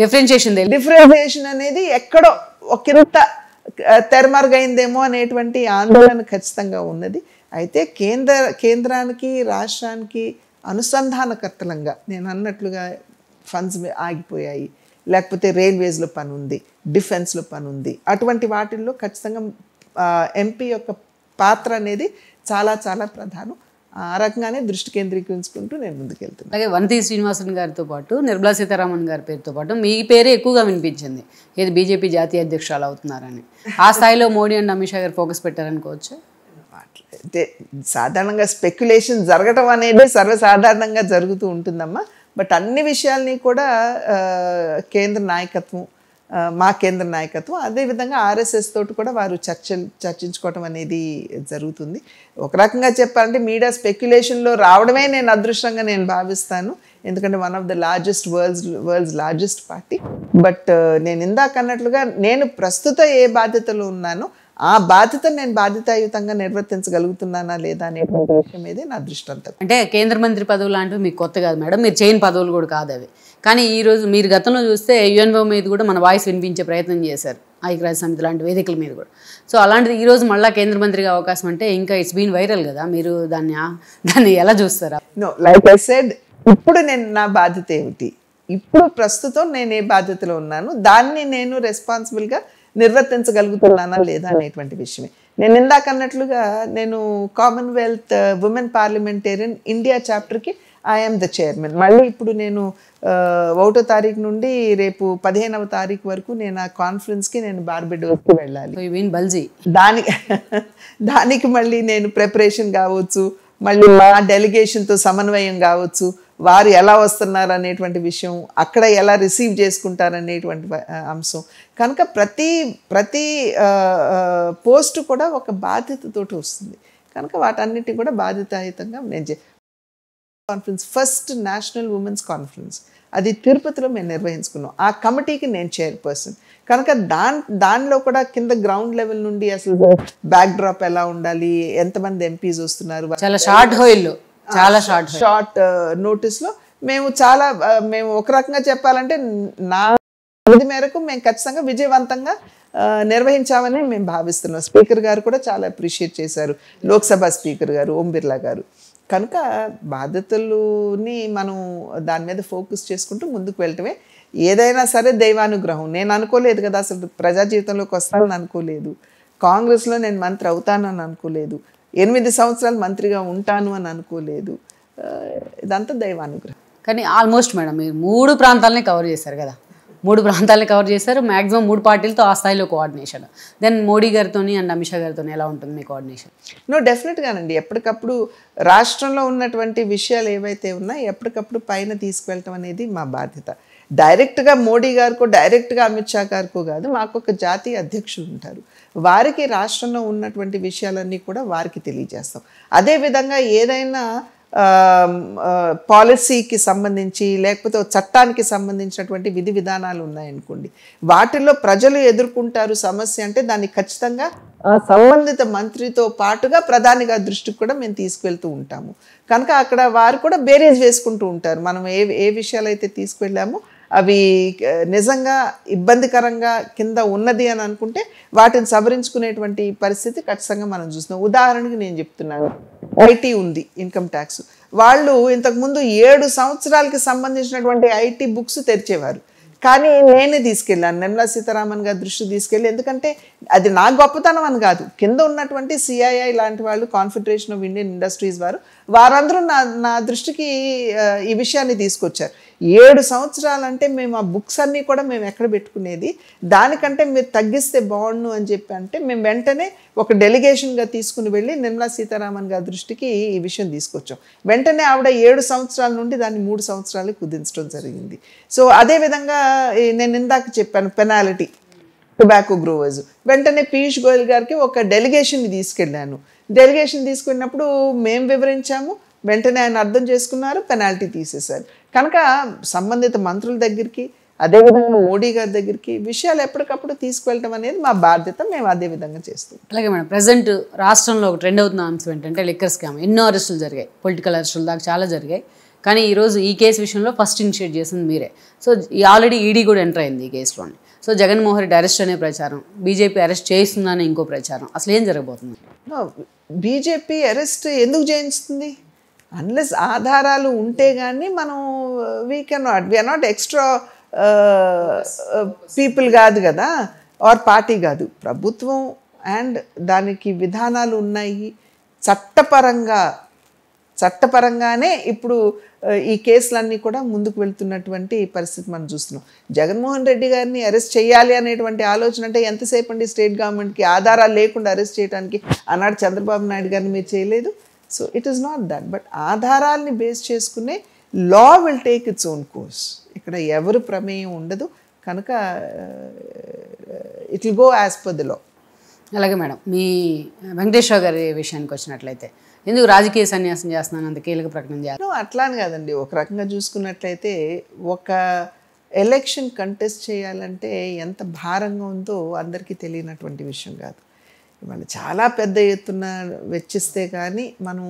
డిఫరెన్షియేషన్ అనేది ఎక్కడో ఒకంత తెరమరుగైందేమో అనేటువంటి ఆందోళన ఖచ్చితంగా ఉన్నది. అయితే కేంద్రానికి రాష్ట్రానికి అనుసంధానకర్తలంగా నేను అన్నట్లుగా ఫండ్స్ ఆగిపోయాయి, లేకపోతే రైల్వేస్లో పని ఉంది, డిఫెన్స్లో పని ఉంది, అటువంటి వాటిల్లో ఖచ్చితంగా ఎంపీ యొక్క పాత్ర అనేది చాలా చాలా ప్రధానం. ఆ రకంగానే దృష్టి కేంద్రీకరించుకుంటూ నేను ముందుకెళ్తున్నాను. అలాగే వంతి శ్రీనివాసన్ గారితో పాటు నిర్మలా సీతారామన్ గారి పేరుతో పాటు మీ పేరే ఎక్కువగా వినిపించింది, ఏది బీజేపీ జాతీయ అధ్యక్షురాలు అవుతున్నారని. ఆ స్థాయిలో మోడీ అండ్ అమిత్ షా గారు ఫోకస్ పెట్టారనుకోవచ్చు. అంటే సాధారణంగా స్పెక్యులేషన్ జరగటం అనేది సర్వసాధారణంగా జరుగుతూ ఉంటుందమ్మా. బట్ అన్ని విషయాల్ని కూడా కేంద్ర నాయకత్వం, మా కేంద్ర నాయకత్వం, అదేవిధంగా ఆర్ఎస్ఎస్ తోటి కూడా వారు చర్చించుకోవటం అనేది జరుగుతుంది. ఒక రకంగా చెప్పాలంటే మీడియా స్పెక్యులేషన్లో రావడమే నేను అదృష్టంగా నేను భావిస్తాను. ఎందుకంటే one of the largest world's largest party. But నేను ఇందాక అన్నట్లుగా నేను ప్రస్తుత ఏ బాధ్యతలో ఉన్నానో ఆ బాధ్యత నేను బాధ్యతాయుతంగా నిర్వర్తించగలుగుతున్నానా లేదా అనేటువంటి విషయం మీద నా దృష్టి అంతా. అంటే కేంద్ర మంత్రి పదవులు లాంటివి మీకు కొత్త కాదు మేడం, మీరు చేయని పదవులు కూడా కాదు అవి. కానీ ఈరోజు మీరు గతంలో చూస్తే యుఎన్ఓ మీద కూడా మన వాయిస్ వినిపించే ప్రయత్నం చేశారు, ఐక్యరాజ్య సమితి లాంటి వేదికల మీద కూడా. సో అలాంటిది ఈరోజు మళ్ళీ కేంద్ర మంత్రిగా అవకాశం అంటే ఇంకా ఇట్స్ బీన్ వైరల్ కదా, మీరు దాన్ని ఎలా చూస్తారా? నో, లైక్ ఐ సెడ్, ఇప్పుడు నా బాధ్యత ఏమిటి, ఇప్పుడు ప్రస్తుతం నేను ఏ బాధ్యతలో ఉన్నాను, దాన్ని నేను రెస్పాన్సిబుల్గా నిర్వర్తించగలుగుతున్నానా లేదా అనేటువంటి విషయమే. నేను ఇందాక అన్నట్లుగా నేను కామన్వెల్త్ ఉమెన్ పార్లమెంటేరియన్ ఇండియా చాప్టర్కి ఐఎమ్ ద చైర్మన్. మళ్ళీ ఇప్పుడు నేను 1వ తారీఖు నుండి రేపు 15వ తారీఖు వరకు నేను ఆ కాన్ఫరెన్స్కి నేను బార్బెడోస్కి వెళ్ళాలి. దానికి మళ్ళీ నేను ప్రిపరేషన్ కావచ్చు, మళ్ళీ మా డెలిగేషన్తో సమన్వయం కావచ్చు, వారు ఎలా వస్తున్నారు అనేటువంటి విషయం, అక్కడ ఎలా రిసీవ్ చేసుకుంటారు అనేటువంటి అంశం. కనుక ప్రతి పోస్ట్ కూడా ఒక బాధ్యతతోటి వస్తుంది. కనుక వాటన్నిటి కూడా బాధ్యతాయుతంగా నేను conference, first national women's conference, అది తిరుపతిలో మేము నిర్వహించుకున్నాం. ఆ కమిటీకి నేను చైర్పర్సన్. కనుక దానిలో కూడా కింద గ్రౌండ్ లెవెల్ నుండి అసలు బ్యాక్ డ్రాప్ ఎలా ఉండాలి, ఎంతమంది ఎంపీస్ వస్తున్నారు, చాలా షార్ట్ నోటీస్లో మేము ఒక రకంగా చెప్పాలంటే నా మేరకు మేము ఖచ్చితంగా విజయవంతంగా నిర్వహించామని మేము భావిస్తున్నాం. స్పీకర్ గారు కూడా చాలా అప్రిషియేట్ చేశారు, లోక్సభ స్పీకర్ గారు ఓం బిర్లా గారు. కనుక బాధ్యతలని మనం దాని మీద ఫోకస్ చేసుకుంటూ ముందుకు వెళ్ళటమే. ఏదైనా సరే దైవానుగ్రహం. నేను అనుకోలేదు కదా, అసలు ప్రజా జీవితంలోకి వస్తానని అనుకోలేదు, కాంగ్రెస్లో నేను మంత్రి అవుతానని అనుకోలేదు, 8 సంవత్సరాలు మంత్రిగా ఉంటాను అని అనుకోలేదు. ఇదంతా దైవానుగ్రహం. కానీ ఆల్మోస్ట్ మేడం మీరు 3 ప్రాంతాలని కవర్ చేశారు కదా, 3 ప్రాంతాలని కవర్ చేశారు, మ్యాక్సిమం 3 పార్టీలతో ఆ స్థాయిలో కోఆర్డినేషన్. దెన్ మోడీ గారితో అండ్ అమిత్ షా గారితో ఎలా ఉంటుంది మీ కోఆర్డినేషన్? నో, డెఫినెట్గానండి. ఎప్పటికప్పుడు రాష్ట్రంలో ఉన్నటువంటి విషయాలు ఏవైతే ఉన్నాయో ఎప్పటికప్పుడు పైన తీసుకువెళ్ళటం అనేది మా బాధ్యత. డైరెక్ట్గా మోడీ గారికో డైరెక్ట్గా అమిత్ షా గారికో కాదు, మాకు ఒక జాతీయ అధ్యక్షులు ఉంటారు, వారికి రాష్ట్రంలో ఉన్నటువంటి విషయాలన్నీ కూడా వారికి తెలియజేస్తాం. అదేవిధంగా ఏదైనా పాలసీకి సంబంధించి లేకపోతే చట్టానికి సంబంధించినటువంటి విధి విధానాలు ఉన్నాయనుకోండి, వాటిల్లో ప్రజలు ఎదుర్కొంటారు సమస్య అంటే దాన్ని ఖచ్చితంగా సంబంధిత మంత్రితో పాటుగా ప్రధాని గారి దృష్టికి కూడా మేము తీసుకువెళ్తూ ఉంటాము. కనుక అక్కడ వారు కూడా బేరీజ్ వేసుకుంటూ ఉంటారు. మనం ఏ విషయాలు అయితే తీసుకువెళ్ళామో అవి నిజంగా ఇబ్బందికరంగా కింద ఉన్నది అని అనుకుంటే వాటిని సవరించుకునేటువంటి పరిస్థితి ఖచ్చితంగా మనం చూస్తున్నాం. ఉదాహరణకి నేను చెప్తున్నాను, ఐటీ ఉంది, ఇన్కమ్ ట్యాక్స్. వాళ్ళు ఇంతకుముందు 7 సంవత్సరాలకి సంబంధించినటువంటి ఐటీ బుక్స్ తెరిచేవారు, కానీ నేనే తీసుకెళ్ళాను, నిర్మలా సీతారామన్ గారి దృష్టికి తీసుకెళ్ళి. ఎందుకంటే అది నా గొప్పతనం అని కాదు, కింద ఉన్నటువంటి సిఐఐ లాంటి వాళ్ళు, కాన్ఫెడరేషన్ ఆఫ్ ఇండియన్ ఇండస్ట్రీస్ వారందరూ నా దృష్టికి ఈ విషయాన్ని తీసుకొచ్చారు. 7 సంవత్సరాలంటే మేము ఆ బుక్స్ అన్నీ కూడా మేము ఎక్కడ పెట్టుకునేది, దానికంటే మీరు తగ్గిస్తే బాగుండు అని చెప్పి అంటే మేము వెంటనే ఒక డెలిగేషన్గా తీసుకుని వెళ్ళి నిర్మలా సీతారామన్ గారి దృష్టికి ఈ విషయం తీసుకొచ్చాం. వెంటనే ఆవిడ 7 సంవత్సరాల నుండి దాన్ని 3 సంవత్సరాలకు కుదించడం జరిగింది. సో అదేవిధంగా నేను ఇందాక చెప్పాను పెనాల్టీ, టొబాకో గ్రోవర్స్, వెంటనే పీయూష్ గోయల్ గారికి ఒక డెలిగేషన్ని తీసుకెళ్ళాను. డెలిగేషన్ తీసుకున్నప్పుడు మేము వివరించాము, వెంటనే ఆయన అర్థం చేసుకున్నారు, పెనాల్టీ తీసేశారు. కనుక సంబంధిత మంత్రుల దగ్గరికి అదేవిధంగా మోడీ గారి దగ్గరికి విషయాలు ఎప్పటికప్పుడు తీసుకువెళ్ళటం అనేది మా బాధ్యత, మేము అదే విధంగా చేస్తాం. అలాగే మేడం, ప్రజెంట్ రాష్ట్రంలో ఒక ట్రెండ్ అవుతున్న అంశం ఏంటంటే లిక్కర్ స్కామ్. ఎన్నో అరెస్టులు జరిగాయి, పొలిటికల్ అరెస్టులు దాకా చాలా జరిగాయి. కానీ ఈరోజు ఈ కేసు విషయంలో ఫస్ట్ ఇనిషియేట్ చేసింది మీరే. సో ఆల్రెడీ ఈడీ కూడా ఎంటర్ అయింది ఈ కేసులోని. సో జగన్మోహన్ రెడ్డి అరెస్ట్ అనే ప్రచారం, బీజేపీ అరెస్ట్ చేస్తుందనే ఇంకో ప్రచారం, అసలు ఏం జరగబోతుంది? బీజేపీ అరెస్ట్ ఎందుకు చేయిస్తుంది? అన్లెస్ ఆధారాలు ఉంటే కానీ మనం వీఆర్ నాట్ ఎక్స్ట్రా పీపుల్ కాదు కదా, ఆర్ పార్టీ కాదు. ప్రభుత్వం అండ్ దానికి విధానాలు ఉన్నాయి. చట్టపరంగానే ఇప్పుడు ఈ కేసులన్నీ కూడా ముందుకు వెళ్తున్నటువంటి పరిస్థితి మనం చూస్తున్నాం. జగన్మోహన్ రెడ్డి గారిని అరెస్ట్ చేయాలి అనేటువంటి ఆలోచన అంటే ఎంతసేపు అండి స్టేట్ గవర్నమెంట్కి ఆధారాలు లేకుండా అరెస్ట్ చేయడానికి ఆనాడు చంద్రబాబు నాయుడు గారిని మీరు చేయలేదు. So it is not that, but ఆధారాల్ని బేస్ చేసుకునే law will take its own course. ఇక్కడ ఎవరు ప్రమేయం ఉండదు కనుక it will go as per the law. అలాగే మేడం, మీ వెంకటేశ్వర గారి విషయానికి వచ్చినట్లయితే ఎందుకు రాజకీయ సన్యాసం చేస్తున్నాను అంత కీలక ప్రకటన చేయాలి? అట్లా అని కాదండి, ఒక రకంగా చూసుకున్నట్లయితే ఒక ఎలక్షన్ కంటెస్ట్ చేయాలంటే ఎంత భారంగా ఉందో అందరికీ తెలియనటువంటి విషయం కాదు. ఇవాళ చాలా పెద్ద ఎత్తున వెచ్చిస్తే కానీ మనం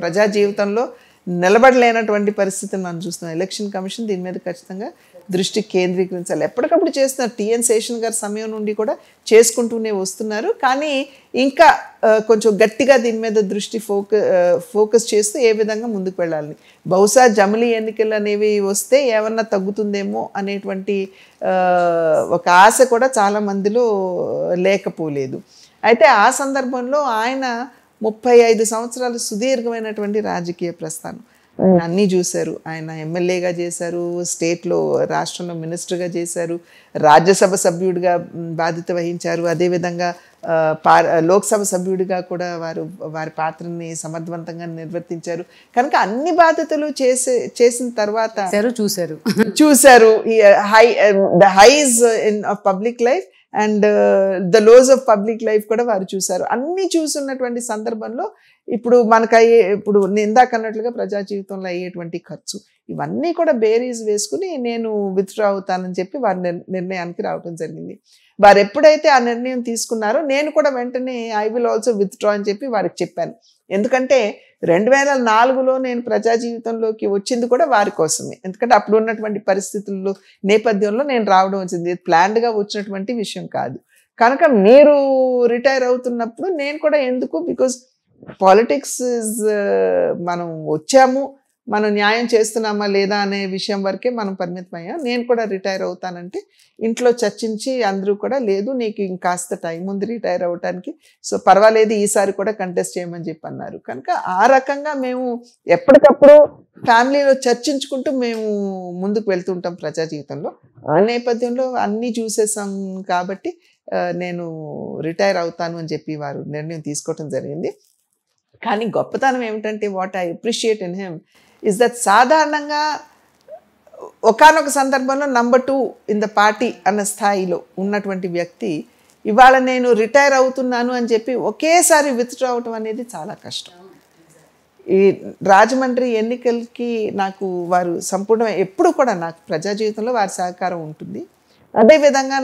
ప్రజా జీవితంలో నిలబడలేనటువంటి పరిస్థితిని మనం చూస్తున్నాం. ఎలక్షన్ కమిషన్ దీని మీద ఖచ్చితంగా దృష్టి కేంద్రీకరించాలి. ఎప్పటికప్పుడు చేస్తున్నారు. టిఎన్ శేషన్ గారి సమయం నుండి కూడా చేసుకుంటూనే వస్తున్నారు. కానీ ఇంకా కొంచెం గట్టిగా దీని మీద దృష్టి ఫోకస్ చేస్తూ ఏ విధంగా ముందుకు వెళ్ళాలని, బహుశా జమిలీ ఎన్నికలు అనేవి వస్తే ఏమన్నా తగ్గుతుందేమో అనేటువంటి ఒక ఆశ కూడా చాలా మందిలో లేకపోలేదు. అయితే ఆ సందర్భంలో ఆయన 35 సంవత్సరాలు సుదీర్ఘమైనటువంటి రాజకీయ ప్రస్థానం, ఆయన అన్నీ చూశారు. ఆయన ఎమ్మెల్యేగా చేశారు, స్టేట్లో రాష్ట్రంలో మినిస్టర్గా చేశారు, రాజ్యసభ సభ్యుడిగా బాధ్యత వహించారు, అదేవిధంగా లోక్సభ సభ్యుడిగా కూడా వారి పాత్రని సమర్థవంతంగా నిర్వర్తించారు. కనుక అన్ని బాధ్యతలు చేసిన తర్వాత చూశారు the highs in of public life and the lows of public life కూడా వారు చూశారు. అన్నీ చూస్తున్నటువంటి సందర్భంలో ఇప్పుడు ఇందాక అన్నట్లుగా ప్రజా జీవితంలో అయ్యేటువంటి ఖర్చు ఇవన్నీ కూడా బేరీస్ వేసుకుని నేను విత్డ్రా అవుతానని చెప్పి వారి నిర్ణయానికి రావడం జరిగింది. వారు ఎప్పుడైతే ఆ నిర్ణయం తీసుకున్నారో నేను కూడా వెంటనే ఐ విల్ ఆల్సో విత్డ్రా అని చెప్పి వారికి చెప్పాను. ఎందుకంటే 2004లో నేను ప్రజా జీవితంలోకి వచ్చింది కూడా వారి కోసమే. ఎందుకంటే అప్పుడు ఉన్నటువంటి పరిస్థితుల్లో నేపథ్యంలో నేను రావడం వచ్చింది, ప్లాన్డ్గా వచ్చినటువంటి విషయం కాదు. కనుక మీరు రిటైర్ అవుతున్నప్పుడు నేను కూడా ఎందుకు, బికాజ్ పాలిటిక్స్ మనం వచ్చాము, మనం న్యాయం చేస్తున్నామా లేదా అనే విషయం వరకే మనం పరిమితమయ్యాం. నేను కూడా రిటైర్ అవుతానంటే ఇంట్లో చర్చించి అందరూ కూడా లేదు నీకు ఇంకాస్త టైం ఉంది రిటైర్ అవ్వటానికి, సో పర్వాలేదు ఈసారి కూడా కంటెస్ట్ చేయమని చెప్పి అన్నారు. కనుక ఆ రకంగా మేము ఎప్పటికప్పుడు ఫ్యామిలీలో చర్చించుకుంటూ మేము ముందుకు వెళ్తుంటాం ప్రజా జీవితంలో. ఆ నేపథ్యంలో అన్నీ చూసేసాం కాబట్టి నేను రిటైర్ అవుతాను అని చెప్పి వారు నిర్ణయం తీసుకోవటం జరిగింది. కానీ గొప్పతనం ఏమిటంటే what I appreciate in him is that సాధారణంగా ఒకానొక సందర్భంలో నంబర్ 2 ఇన్ ద పార్టీ అన్న స్థాయిలో ఉన్నటువంటి వ్యక్తి ఇవాళ నేను రిటైర్ అవుతున్నాను అని చెప్పి ఒకేసారి విత్డ్రా అవటం అనేది చాలా కష్టం. ఈ రాజమండ్రి ఎన్నికలకి నాకు వారు సంపూర్ణ ఎప్పుడు కూడా నాకు ప్రజా జీవితంలో వారి సహకారం ఉంటుంది. అదేవిధంగా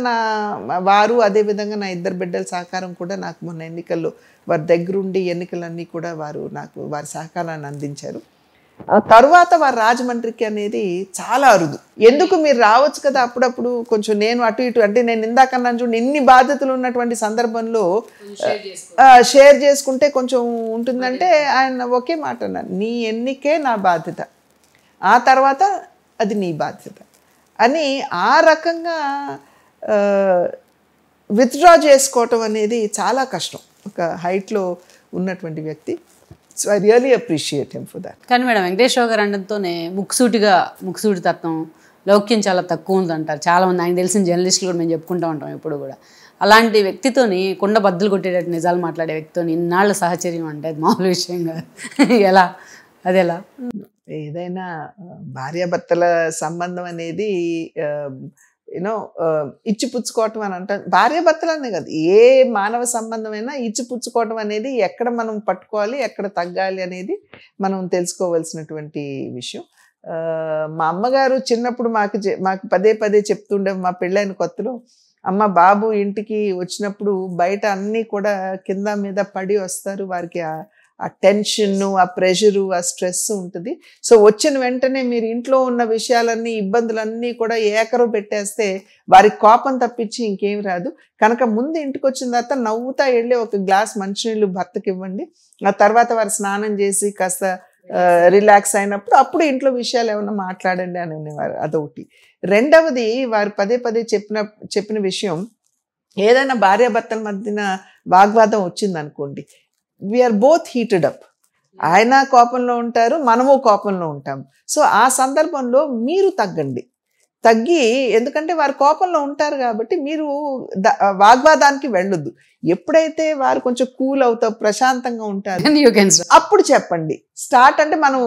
అదేవిధంగా నా 2 బిడ్డల సహకారం కూడా నాకు మొన్న ఎన్నికల్లో వారి దగ్గరుండి ఎన్నికలన్నీ కూడా నాకు వారి సహకారాన్ని అందించారు. తర్వాత వారు రాజమండ్రికి అనేది చాలా అరుదు. ఎందుకు మీరు రావచ్చు కదా అప్పుడప్పుడు, కొంచెం నేను అటు ఇటు అంటే నేను ఇందాకన్నాను చూడండి, ఇన్ని బాధ్యతలు ఉన్నటువంటి సందర్భంలో షేర్ చేసుకుంటే కొంచెం ఉంటుందంటే ఆయన ఒకే మాట అన్నారు, నీ ఎన్నికే నా బాధ్యత, ఆ తర్వాత అది నీ బాధ్యత అని ఆ రకంగా విత్డ్రా చేసుకోవటం అనేది చాలా కష్టం ఒక హైట్లో ఉన్నటువంటి వ్యక్తి. So I really appreciate him for that. కానీ మేడం వెంకటేశ్వర గారు అనడంతోనే ముక్సూటి తత్వం, లౌక్యం చాలా తక్కువ ఉందంటారు చాలామంది. ఆయన తెలిసిన జర్నలిస్టులు కూడా మేము చెప్పుకుంటూ ఉంటాం ఇప్పుడు కూడా. అలాంటి వ్యక్తితోని కుండ బద్దలు కొట్టేటట్టు నిజాలు మాట్లాడే వ్యక్తితో ఇన్నాళ్ళ సహచర్యం అంటే అది మామూలు విషయం కాదు. అదెలా? ఏదైనా భార్యాభర్తల సంబంధం అనేది ఇచ్చిపుచ్చుకోవటం అని అంటాం. భార్యాభర్తలనే కాదు, ఏ మానవ సంబంధమైనా ఇచ్చిపుచ్చుకోవటం అనేది ఎక్కడ మనం పట్టుకోవాలి, ఎక్కడ తగ్గాలి అనేది మనం తెలుసుకోవాల్సినటువంటి విషయం. మా అమ్మగారు చిన్నప్పుడు మాకు పదే చెప్తుండే, మా పెళ్ళైన కొత్తలో, అమ్మ బాబు ఇంటికి వచ్చినప్పుడు బయట అన్నీ కూడా కింద మీద పడి వస్తారు, వారికి ఆ టెన్షన్, ఆ ప్రెషరు, ఆ స్ట్రెస్ ఉంటుంది. సో వచ్చిన వెంటనే మీరు ఇంట్లో ఉన్న విషయాలన్నీ, ఇబ్బందులన్నీ కూడా ఏకరు పెట్టేస్తే వారికి కోపం తప్పించి ఇంకేం రాదు. కనుక ముందు ఇంటికి వచ్చిన తర్వాత నవ్వుతా వెళ్ళి ఒక గ్లాస్ మంచినీళ్ళు భర్తకి ఇవ్వండి. ఆ తర్వాత వారు స్నానం చేసి కాస్త రిలాక్స్ అయినప్పుడు అప్పుడు ఇంట్లో విషయాలు ఏమన్నా మాట్లాడండి అని అనేవారు. అదొకటి. రెండవది వారు పదే చెప్పిన విషయం, ఏదైనా భార్యాభర్తల మధ్యన వాగ్వాదం వచ్చింది అనుకోండి, వీఆర్ బోత్ హీటెడ్ అప్. ఆయన కోపంలో ఉంటారు, మనము కోపంలో ఉంటాం. సో ఆ సందర్భంలో మీరు తగ్గి, ఎందుకంటే వారు కోపంలో ఉంటారు కాబట్టి మీరు వాగ్వాదానికి వెళ్ళొద్దు. ఎప్పుడైతే వారు కొంచెం కూల్ అవుతారు, ప్రశాంతంగా ఉంటారు, అప్పుడు చెప్పండి. స్టార్ట్ అంటే మనం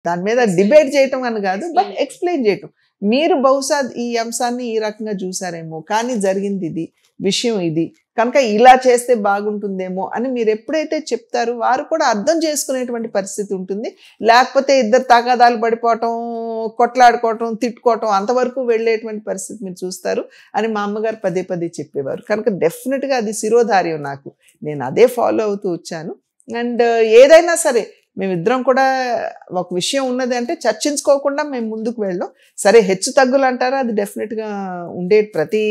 దాని మీద డిబేట్ చేయటం అని కాదు, బట్ ఎక్స్ప్లెయిన్ చేయటం. మీరు బహుశా ఈ అంశాన్ని ఈ రకంగా చూసారేమో, కానీ జరిగింది ఇది, విషయం ఇది, కనుక ఇలా చేస్తే బాగుంటుందేమో అని మీరు ఎప్పుడైతే చెప్తారో వారు కూడా అర్థం చేసుకునేటువంటి పరిస్థితి ఉంటుంది. లేకపోతే ఇద్దరు తగాదాలు పడిపోవటం, కొట్లాడుకోవటం, తిట్టుకోవటం, అంతవరకు వెళ్ళేటువంటి పరిస్థితి మీరు చూస్తారు అని మా అమ్మగారు పదే పదే చెప్పేవారు. కనుక డెఫినెట్గా అది శిరోధార్యం నాకు. నేను అదే ఫాలో అవుతూ వచ్చాను. అండ్ ఏదైనా సరే మేమిద్దరం కూడా ఒక విషయం ఉన్నది అంటే చర్చించుకోకుండా మేము ముందుకు వెళ్ళాం. సరే హెచ్చు తగ్గులు అంటారా, అది డెఫినెట్గా ప్రతి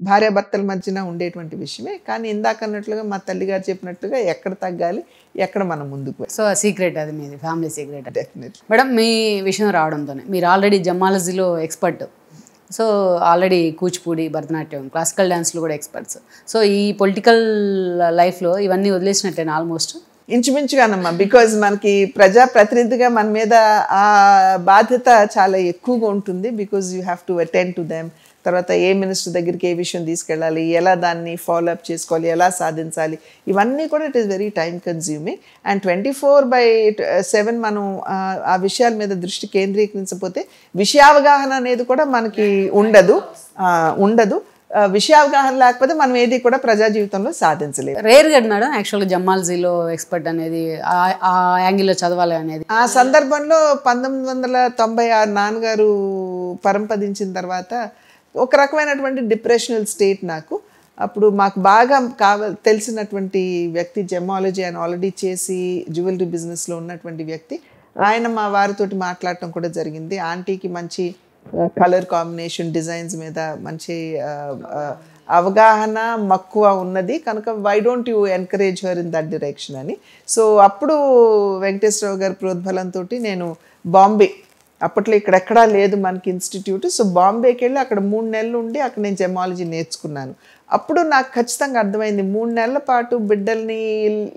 భార్యాభర్తల మధ్యన ఉండేటువంటి విషయమే. కానీ ఇందాక అన్నట్లుగా మా తల్లిగారు చెప్పినట్లుగా ఎక్కడ తగ్గాలి, ఎక్కడ మనం ముందుకు వెళ్ళాలి. సో సీక్రెట్ అది మీది, ఫ్యామిలీ సీక్రెట్. డెఫినెట్లీ మేడం, మీ విషయం రావడంతోనే మీరు ఆల్రెడీ జమాలజీలో expert. So already Kuchipudi, Bharatanatyam, classical డ్యాన్స్లో కూడా ఎక్స్పర్ట్స్. సో ఈ పొలిటికల్ లైఫ్లో ఇవన్నీ వదిలేసినట్టేనా ఆల్మోస్ట్? ఇంచుమించుగానమ్మా. బికాజ్ మనకి ప్రజాప్రతినిధిగా మన మీద ఆ బాధ్యత చాలా ఎక్కువగా ఉంటుంది. Because you have to attend to them. తర్వాత ఏ మినిస్టర్ దగ్గరికి ఏ విషయం తీసుకెళ్ళాలి, ఎలా దాన్ని ఫాలో అప్ చేసుకోవాలి, ఎలా సాధించాలి, ఇవన్నీ కూడా it is very time consuming. And 24/7 మనం ఆ విషయాల మీద దృష్టి కేంద్రీకరించకపోతే విషయావగాహన అనేది కూడా మనకి ఉండదు. విషయావగాహన లేకపోతే మనం ఏది కూడా ప్రజా జీవితంలో సాధించలేదు. రేర్ కదా మేడం యాక్చువల్గా జమాలజీలో ఎక్స్పర్ట్ అనేది, ఆ యాంగిల్లో చదవాలి అనేది. ఆ సందర్భంలో 1996 నాన్నగారు పరంపదించిన తర్వాత ఒక రకమైనటువంటి డిప్రెషనల్ స్టేట్ నాకు. అప్పుడు మాకు బాగా తెలిసినటువంటి వ్యక్తి, జమాలజీ ఆయన ఆల్రెడీ చేసి జ్యువెలరీ బిజినెస్లో ఉన్నటువంటి వ్యక్తి, ఆయన మా వారితోటి మాట్లాడటం కూడా జరిగింది. ఆంటీకి మంచి కలర్ కాంబినేషన్, డిజైన్స్ మీద మంచి అవగాహన, మక్కువ ఉన్నది, కనుక why don't you encourage her in that direction అని. సో అప్పుడు వెంకటేశ్వరరావు గారి ప్రోద్బలంతో నేను బాంబే, అప్పట్లో ఇక్కడెక్కడా లేదు మనకి ఇన్స్టిట్యూట్, సో బాంబేకి వెళ్ళి అక్కడ 3 నెలలు ఉండి అక్కడ నేను జమాలజీ నేర్చుకున్నాను. అప్పుడు నాకు ఖచ్చితంగా అర్థమైంది, 3 నెలల పాటు బిడ్డల్ని,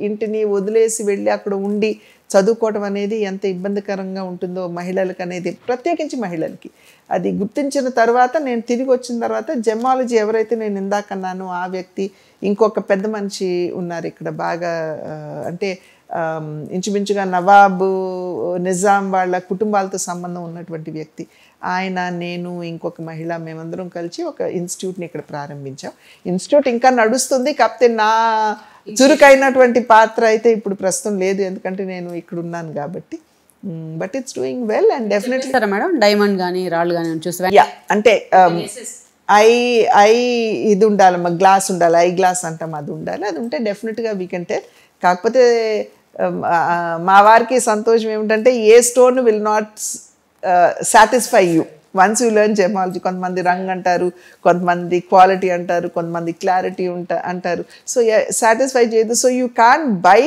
ఇంటిని వదిలేసి వెళ్ళి అక్కడ ఉండి చదువుకోవడం అనేది ఎంత ఇబ్బందికరంగా ఉంటుందో మహిళలకు అనేది, ప్రత్యేకించి మహిళలకి. అది గుర్తించిన తర్వాత నేను తిరిగి వచ్చిన తర్వాత జమాలజీ ఎవరైతే నేను ఇందాకన్నానో ఆ వ్యక్తి, ఇంకొక పెద్ద మనిషి ఉన్నారు ఇక్కడ బాగా, అంటే ఇంచుమించుగా నవాబు, నిజాం వాళ్ళ కుటుంబాలతో సంబంధం ఉన్నటువంటి వ్యక్తి, ఆయన, నేను, ఇంకొక మహిళ, మేమందరం కలిసి ఒక ఇన్స్టిట్యూట్ని ఇక్కడ ప్రారంభించాం. ఇన్స్టిట్యూట్ ఇంకా నడుస్తుంది, కాకపోతే నా చురుకైనటువంటి పాత్ర అయితే ఇప్పుడు ప్రస్తుతం లేదు, ఎందుకంటే నేను ఇక్కడ ఉన్నాను కాబట్టి. But it's doing well and definitely. సరే మేడం, డైమండ్ కానీ రాళ్ళు కానీ చూస్తే అంటే ఇది ఉండాలమ్మా, గ్లాస్ ఉండాలి, ఐ గ్లాస్ అంటాం, అది ఉండాలి. అది ఉంటే డెఫినెట్గా వీ కెన్ టెల్. కాకపోతే మా వారికి సంతోషం ఏమిటంటే a stone will not satisfy you once you learn gemology. కొంతమంది రంగు అంటారు, కొంతమంది క్వాలిటీ అంటారు, కొంతమంది క్లారిటీ అంటారు. సో సాటిస్ఫై చేయదు. So you can't buy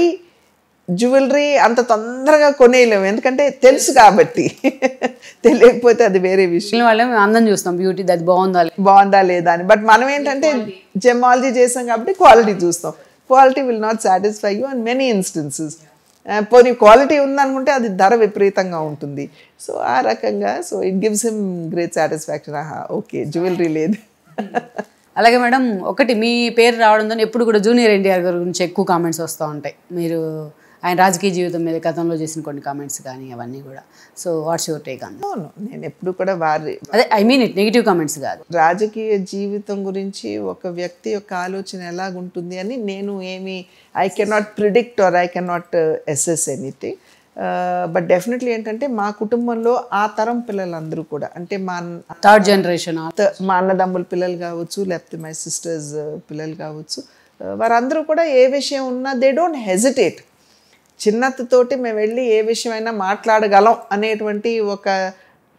jewellery అంత తొందరగా కొనేయలేము, ఎందుకంటే తెలుసు కాబట్టి. తెలియకపోతే అది వేరే విషయం. వాళ్ళే అందం చూస్తాం, బ్యూటీ అది బాగుందా లేదా అని. బట్ మనం ఏంటంటే జమాలజీ చేసాం కాబట్టి క్వాలిటీ చూస్తాం. Quality will not satisfy you and many instances. పోనీ క్వాలిటీ ఉందనుకుంటే అది ధర విపరీతంగా ఉంటుంది. సో ఆ రకంగా, so it gives him great satisfaction. Okay, jewellery లేదు. అలాగే మేడం, ఒకటి మీ పేరు రావడంతో ఎప్పుడు కూడా జూనియర్ ఎన్టీఆర్ గారి గురించి ఎక్కువ కామెంట్స్ వస్తూ ఉంటాయి. మీరు ఆయన రాజకీయ జీవితం మీద గతంలో చేసిన కొన్ని కామెంట్స్ కానీ అవన్నీ కూడా. So what's your take on? నేను ఎప్పుడు కూడా అదే I mean it negative comments కాదు, రాజకీయ జీవితం గురించి ఒక వ్యక్తి యొక్క ఆలోచన ఎలాగుంటుంది అని నేను I cannot predict or I cannot assess anything. But definitely ఏంటంటే మా కుటుంబంలో ఆ తరం పిల్లలందరూ కూడా, అంటే మా థర్డ్ జనరేషన్, మా అన్నదమ్ముల పిల్లలు కావచ్చు, లేకపోతే మై సిస్టర్స్ పిల్లలు కావచ్చు, వారందరూ కూడా ఏ విషయం ఉన్నా దే డోంట్ హెజిటేట్. చిన్నతతోటి మేము వెళ్ళి ఏ విషయమైనా మాట్లాడగలం అనేటువంటి ఒక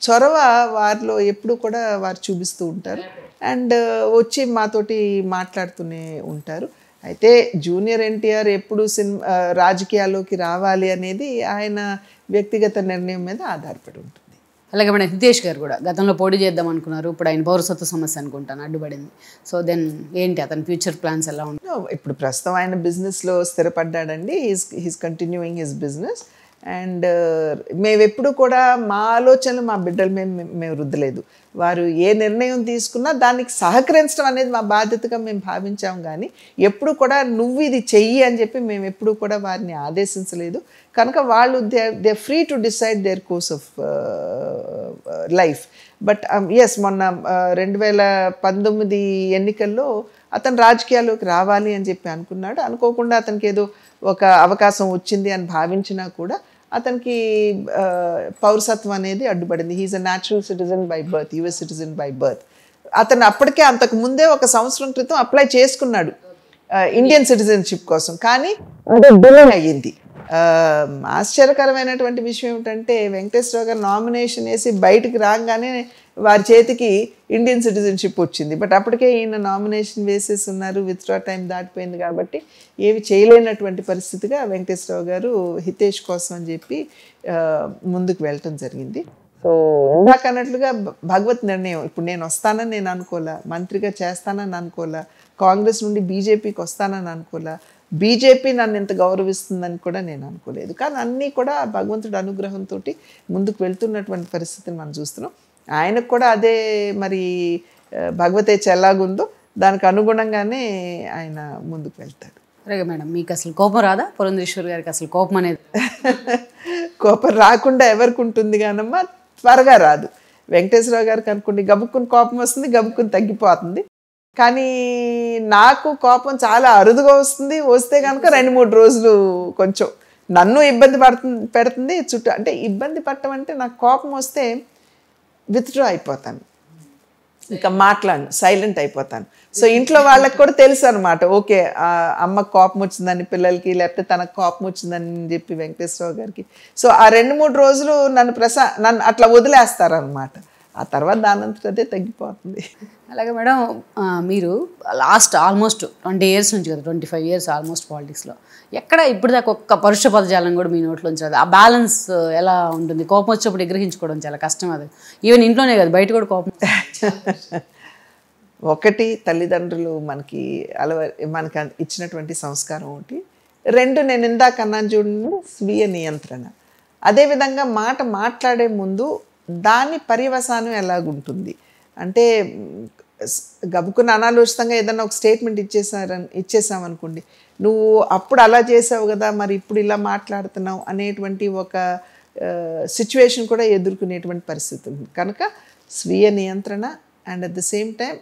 చొరవ వారిలో ఎప్పుడు కూడా వారు చూపిస్తూ ఉంటారు. అండ్ వచ్చి మాతోటి మాట్లాడుతూనే ఉంటారు. అయితే జూనియర్ ఎన్టీఆర్ ఎప్పుడు రాజకీయాల్లోకి రావాలి అనేది ఆయన వ్యక్తిగత నిర్ణయం మీద ఆధారపడి ఉంటుంది. అలాగే మన హితేష్ గారు కూడా గతంలో పోటీ చేద్దాం అనుకున్నారు, ఇప్పుడు ఆయన పౌరసత్వ సమస్య అనుకుంటాను అడ్డుపడింది. సో దెన్ ఏంటి అతని ఫ్యూచర్ ప్లాన్స్ ఎలా ఉంటాయి? ఇప్పుడు ప్రస్తుతం ఆయన బిజినెస్లో స్థిరపడ్డాడండి. He's continuing his business. And మేము ఎప్పుడు కూడా మా ఆలోచనలు మా బిడ్డలు మేము రుద్దలేదు. వారు ఏ నిర్ణయం తీసుకున్నా దానికి సహకరించడం అనేది మా బాధ్యతగా మేము భావించాం. కానీ ఎప్పుడు కూడా నువ్వు ఇది చెయ్యి అని చెప్పి మేము ఎప్పుడు కూడా వారిని ఆదేశించలేదు. కనుక వాళ్ళు they free to decide their course of life. But yes, మొన్న 2019 ఎన్నికల్లో అతను రాజకీయాల్లోకి రావాలి అని చెప్పి అనుకున్నాడు. అనుకోకుండా అతనికి ఏదో ఒక అవకాశం వచ్చింది అని భావించినా కూడా అతనికి పౌరసత్వం అనేది అడ్డుపడింది. He's a natural citizen by birth, US citizen by birth. అతను అప్పటికే అంతకు ముందే 1 సంవత్సరం క్రితం అప్లై చేసుకున్నాడు ఇండియన్ సిటిజన్షిప్ కోసం, కానీ అదే డిలే అయ్యింది. ఆశ్చర్యకరమైనటువంటి విషయం ఏమిటంటే వెంకటేశ్వర గారు నామినేషన్ వేసి బయటికి రాగానే వారి చేతికి ఇండియన్ సిటిజన్షిప్ వచ్చింది. బట్ అప్పటికే ఈయన నామినేషన్ వేసేసి ఉన్నారు, విత్డ్రా టైం దాటిపోయింది కాబట్టి ఏవి చేయలేనటువంటి పరిస్థితిగా వెంకటేశ్వర గారు హితేష్ కోసం అని చెప్పి ముందుకు వెళ్ళటం జరిగింది. సో ఇందాక అన్నట్లుగా భగవత్ నిర్ణయం. ఇప్పుడు నేను వస్తానని నేను అనుకోలే, మంత్రిగా చేస్తానని అనుకోలే, కాంగ్రెస్ నుండి బీజేపీకి వస్తానని అనుకోలే, బీజేపీ నన్ను ఎంత గౌరవిస్తుందని కూడా నేను అనుకోలేదు. కానీ అన్నీ కూడా భగవంతుడి అనుగ్రహంతో ముందుకు వెళ్తున్నటువంటి పరిస్థితిని మనం చూస్తున్నాం. ఆయనకు కూడా అదే మరి భగవతే ఎలాగుందో దానికి అనుగుణంగానే ఆయన ముందుకు వెళ్తాడు. అలాగే మేడం, మీకు అసలు కోపం రాదా? పురంధేశ్వరి గారికి అసలు కోపం అనేది కోపం రాకుండా ఎవరికి ఉంటుంది కానమ్మా, త్వరగా రాదు. వెంకటేశ్వరరావు గారికి అనుకోండి గబుక్కుని కోపం వస్తుంది, గబుక్కుని తగ్గిపోతుంది. కానీ నాకు కోపం చాలా అరుదుగా వస్తుంది. వస్తే కనుక 2-3 రోజులు కొంచెం నన్ను ఇబ్బంది పెడుతుంది చుట్టూ. అంటే ఇబ్బంది పడటం అంటే నాకు కోపం వస్తే విత్డ్రా అయిపోతాను, ఇంకా మాట్లాడను, సైలెంట్ అయిపోతాను. సో ఇంట్లో వాళ్ళకి కూడా తెలుసు అనమాట, ఓకే అమ్మకు కోపం వచ్చిందని పిల్లలకి, లేకపోతే తనకు కోపం వచ్చిందని చెప్పి వెంకటేశ్వరరావు గారికి. సో ఆ 2-3 రోజులు నన్ను అట్లా వదిలేస్తారనమాట. ఆ తర్వాత దానంతట అదే తగ్గిపోతుంది. అలాగే మేడం, మీరు లాస్ట్ ఆల్మోస్ట్ 20 years నుంచి కదా, 25 years ఆల్మోస్ట్ పాలిటిక్స్లో ఎక్కడ ఇప్పుడు దాకా ఒక్క పరుష పదజాలం కూడా మీ నోట్లోంచి రాదు. ఆ బ్యాలెన్స్ ఎలా ఉంటుంది? కోపం వచ్చినప్పుడు గ్రహించుకోవడం చాలా కష్టం. అది ఈవెన్ ఇంట్లోనే కదా, బయట కూడా కోపం. ఒకటి తల్లిదండ్రులు మనకి మనకి ఇచ్చినటువంటి సంస్కారం ఒకటి. 2 నేను ఇందాక అన్నాను చూడండి, స్వీయ నియంత్రణ. అదేవిధంగా మాట్లాడే ముందు దాని పర్యవసానం ఎలాగుంటుంది అంటే, గబుకున్న అనాలోచితంగా ఏదన్నా ఒక స్టేట్మెంట్ ఇచ్చేసామనుకోండి, నువ్వు అప్పుడు అలా చేసావు కదా, మరి ఇప్పుడు ఇలా మాట్లాడుతున్నావు అనేటువంటి ఒక సిచ్యువేషన్ కూడా ఎదుర్కొనేటువంటి పరిస్థితి ఉంది. కనుక స్వీయ నియంత్రణ and at the same time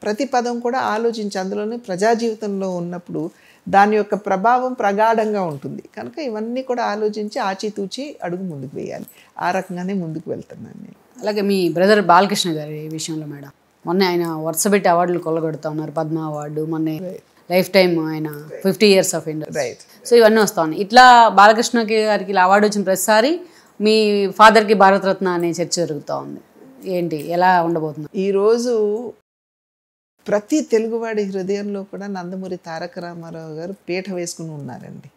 ప్రతి పదం కూడా ఆలోచించి, అందులోనే ప్రజా జీవితంలో ఉన్నప్పుడు దాని యొక్క ప్రభావం ప్రగాఢంగా ఉంటుంది. కనుక ఇవన్నీ కూడా ఆలోచించి ఆచితూచి అడుగు ముందుకు వేయాలి. ఆ రకంగానే ముందుకు వెళ్తున్నాను నేను. అలాగే మీ బ్రదర్ బాలకృష్ణ గారి విషయంలో మేడం, మొన్న ఆయన వరుసపెట్టి అవార్డులు కొల్లగొడుతూ ఉన్నారు. పద్మ అవార్డు, మొన్న లైఫ్ టైం ఆయన 50 years of industry. Right. So ఇవన్నీ వస్తూ ఉన్నాయి. ఇట్లా బాలకృష్ణ గారికి ఇలా అవార్డు వచ్చిన ప్రతిసారి మీ ఫాదర్కి భారతరత్న అనే చర్చ జరుగుతూ ఉంది. ఏంటి, ఎలా ఉండబోతుంది? ఈరోజు ప్రతి తెలుగువాడి హృదయంలో కూడా నందమూరి తారక రామారావు గారు పీఠ వేసుకుని ఉన్నారండి.